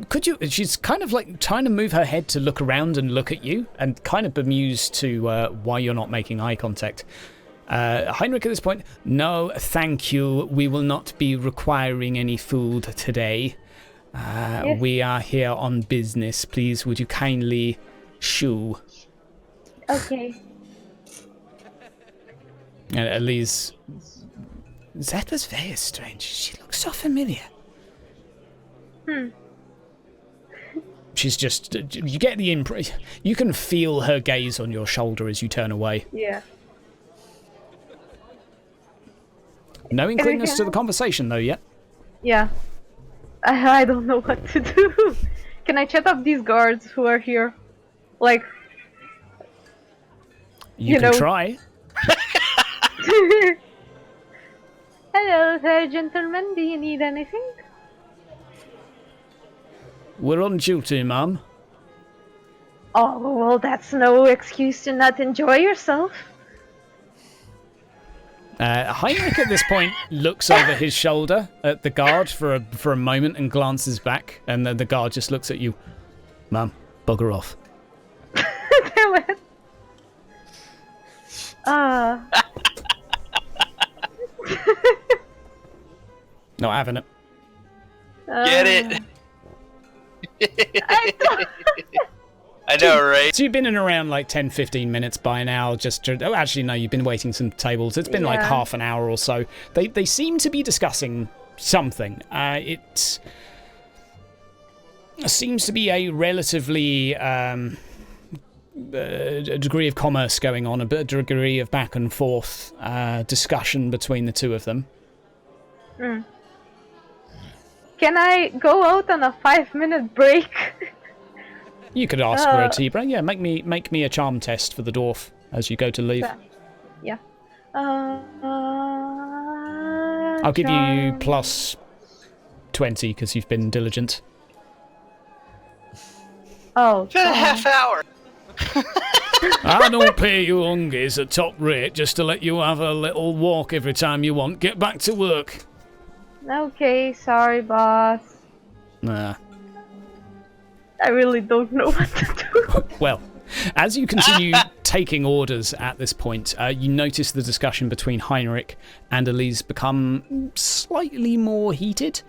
Could you... She's kind of like trying to move her head to look around and look at you, and kind of bemused to why you're not making eye contact. Heinrich at this point, no, thank you. We will not be requiring any food today. Yes. We are here on business. Please, would you kindly shoo? Okay. And Elise... That was very strange. She looks so familiar. She's just... You get the impression... You can feel her gaze on your shoulder as you turn away. Yeah. No inclineness to the conversation, though, yet. Yeah. I don't know what to do. Can I chat up these guards who are here? Like... You can try. Hello there, gentlemen. Do you need anything? We're on duty, ma'am. Oh, well, that's no excuse to not enjoy yourself. Heinrich at this point looks over his shoulder at the guard for a moment and glances back, and then the guard just looks at you. Ma'am, bugger off. Damn it. Not having it. Get it? I don't... I know, right? So you've been in around like 10-15 minutes by now. Oh, actually, no, you've been waiting some tables. It's been like half an hour or so. They seem to be discussing something. It seems to be a relatively a degree of commerce going on, a degree of back and forth discussion between the two of them. Can I go out on a 5-minute break? You could ask for a tea break. Yeah, make me a charm test for the dwarf as you go to leave. Yeah. I'll give you plus 20 because you've been diligent. Oh. Just a half hour. I don't pay you ungies at top rate just to let you have a little walk every time you want. Get back to work. Okay, sorry, boss. Nah. I really don't know what to do. Well, as you continue taking orders at this point, you notice the discussion between Heinrich and Elise become slightly more heated.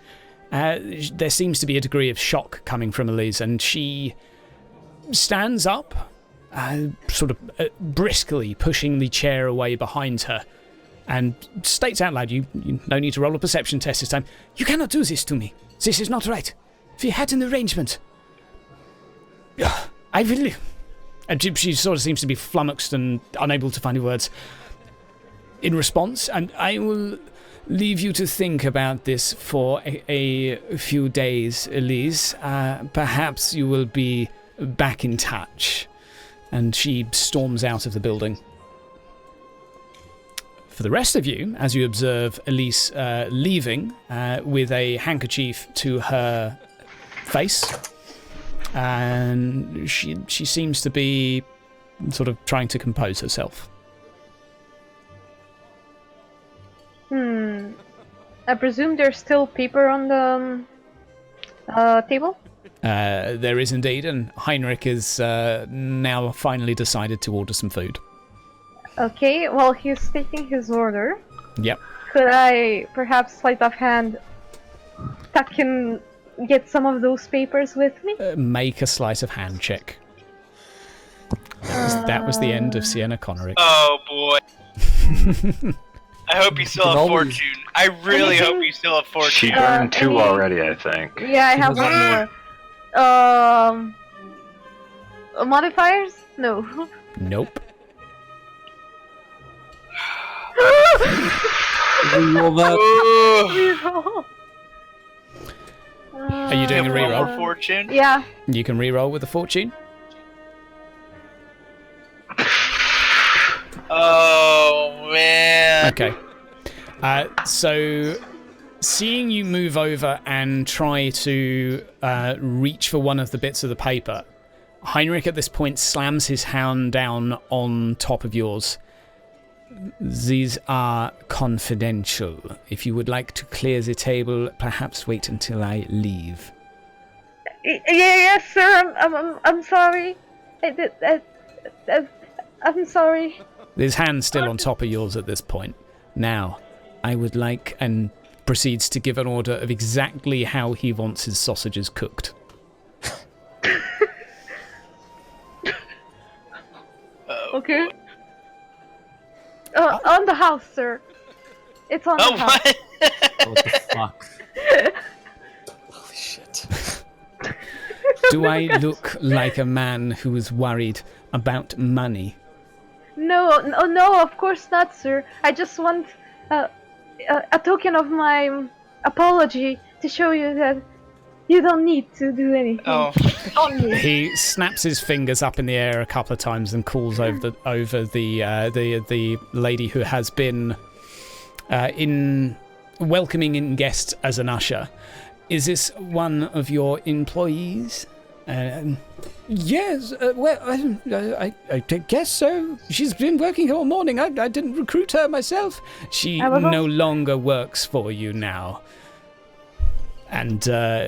There seems to be a degree of shock coming from Elise, and she stands up, sort of briskly pushing the chair away behind her, and states out loud, you no need to roll a perception test this time. You cannot do this to me. This is not right. We had an arrangement. I will... And she sort of seems to be flummoxed and unable to find words in response, and I will leave you to think about this for a few days, Elise. Perhaps you will be back in touch. And she storms out of the building. For the rest of you, as you observe Elise leaving with a handkerchief to her face, and she seems to be sort of trying to compose herself. I presume there's still paper on the table? There is indeed, and Heinrich is now finally decided to order some food. Okay, while he's taking his order, Yep. could I perhaps sleight of hand tuck in, get some of those papers with me? Make a sleight of hand check. That was the end of Sienna Connery. Oh boy. I hope you still can have always- fortune. I really hope you still have fortune. She burned 2 any- already, I think. Yeah, I have one more. Modifiers? No. Nope. Reroll that. Ooh. Are you doing a Have one reroll? more fortune? Yeah. You can reroll with a fortune. Oh man. Okay. So, seeing you move over and try to reach for one of the bits of the paper, Heinrich at this point slams his hand down on top of yours. These are confidential. If you would like to clear the table, perhaps wait until I leave. Yes, sir. I'm sorry. I'm sorry. His hand's still on top of yours at this point. Now, I would like, and proceeds to give an order of exactly how he wants his sausages cooked. Okay. On the house, sir. It's on Oh the house. what? What the fuck? Holy shit. Do I look like a man who is worried about money? No, of course not, sir. I just want a token of my apology to show you that you don't need to do anything. Oh. On me. He snaps his fingers up in the air a couple of times and calls over the lady who has been in welcoming in guests as an usher. Is this one of your employees? Yes. Well, I guess so. She's been working all morning. I didn't recruit her myself. She no longer works for you now. And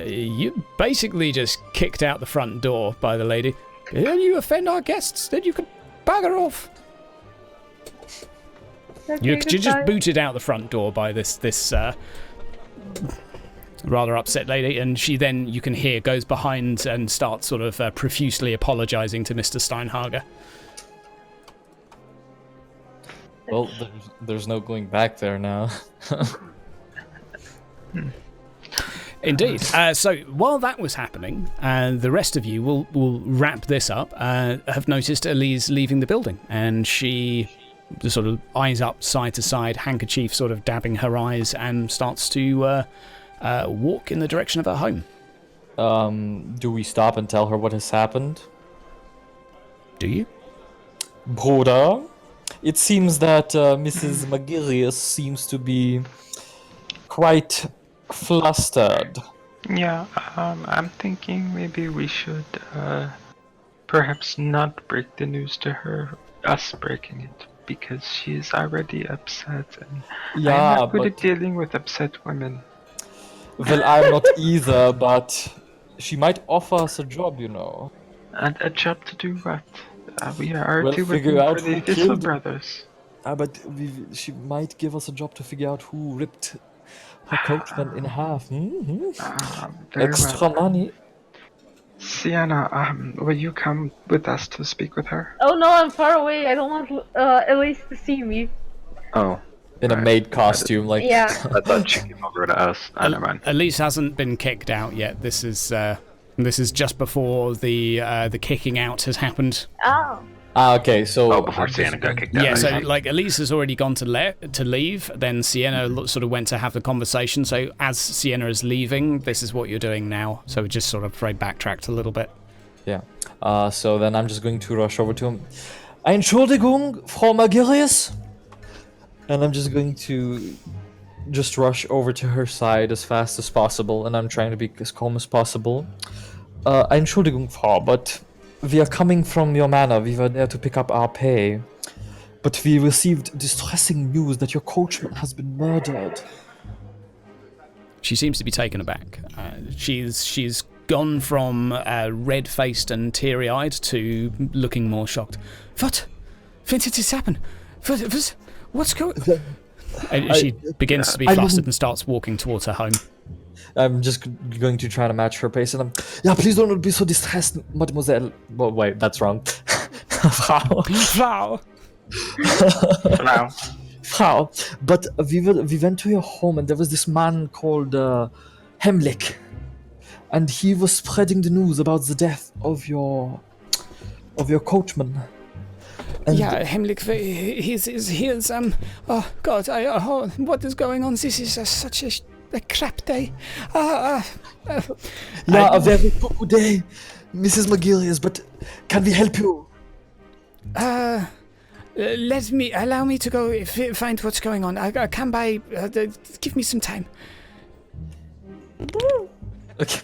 you basically just kicked out the front door by the lady. You offend our guests, then you can bugger off. You're just booted out the front door by this rather upset lady, and she then, you can hear, goes behind and starts sort of profusely apologising to Mr. Steinhager. Well, there's no going back there now. Indeed. So while that was happening, the rest of you will wrap this up. Have noticed Elise leaving the building, and she just sort of eyes up side to side, handkerchief sort of dabbing her eyes, and starts to walk in the direction of her home. Do we stop and tell her what has happened? Do you? Bruder, it seems that Mrs. Magirius seems to be quite flustered. Yeah, I'm thinking maybe we should perhaps not break the news to her, us breaking it, because she is already upset, and I'm not good at dealing with upset women. Well, I'm not either, but she might offer us a job, you know. A job to do what? We are Well, two figure working out for the who Thistle killed- brothers. But she might give us a job to figure out who ripped her coachman in half. Very Extra well. money. Sienna, will you come with us to speak with her? Oh no, I'm far away. I don't want Elise to see me. Oh, In a maid costume, like. Yeah. I thought she came over to us. Never mind. Elise hasn't been kicked out yet. This is just before the kicking out has happened. Oh. Okay, so. Oh, before Sienna got kicked out. Yeah, I so see. like Elise has already gone to leave, then Sienna sort of went to have the conversation. So as Sienna is leaving, this is what you're doing now. So we just sort of backtracked a little bit. Yeah. So then I'm just going to rush over to him. Entschuldigung, Frau Magirius? And I'm just going to just rush over to her side as fast as possible, and I'm trying to be as calm as possible. Entschuldigung, Frau, but we are coming from your manor. We were there to pick up our pay. But we received distressing news that your coachman has been murdered. She seems to be taken aback. She's gone from red-faced and teary-eyed to looking more shocked. What? When did this happen? What's going? And she begins to be flustered and starts walking towards her home. I'm just going to try to match her pace, and yeah, please don't be so distressed, mademoiselle. Well, wait, that's wrong. Frau. Frau. Now, Frau. But we went to your home and there was this man called Hemlik. And he was spreading the news about the death of your coachman. And Yeah, Hemlik, he's oh God, what is going on? This is such a crap day. yeah, a very poor day, Mrs. McGillius, but can we help you? Allow me to go find what's going on. I come by, give me some time. Okay.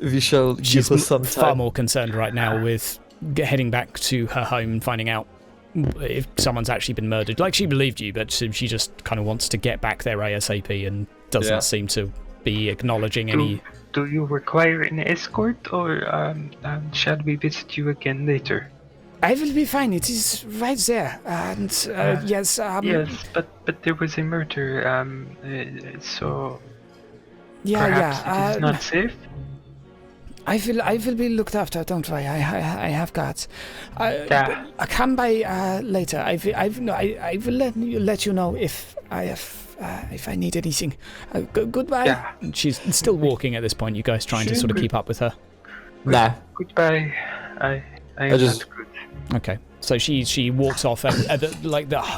We shall give her some time. Far more concerned right now with heading back to her home and finding out if someone's actually been murdered. Like, she believed you, but she just kind of wants to get back there ASAP and doesn't seem to be acknowledging any... do you require an escort, or shall we visit you again later? I will be fine. It is right there. And, yes... yes, but there was a murder, so... Yeah, perhaps it is not safe? I will be looked after. Don't worry. I have guards. I come by later. I will let you know if I need anything. Goodbye. Yeah. And she's still walking at this point. You guys trying to sort of keep up with her. Nah. Goodbye. I just- not good. Okay. So she walks off at the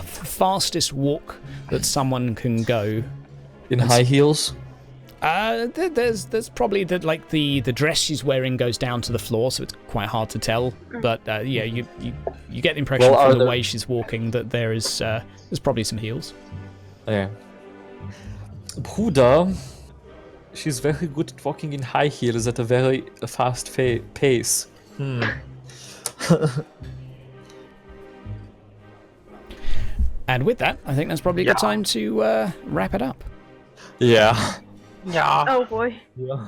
fastest walk that someone can go. In high heels? There's probably the dress she's wearing goes down to the floor, so it's quite hard to tell. But yeah, you get the impression from the way she's walking that there's probably some heels. Yeah. Bruder, she's very good at walking in high heels at a very fast pace. And with that, I think that's probably a good time to wrap it up. Yeah. Yeah. Oh boy. Yeah.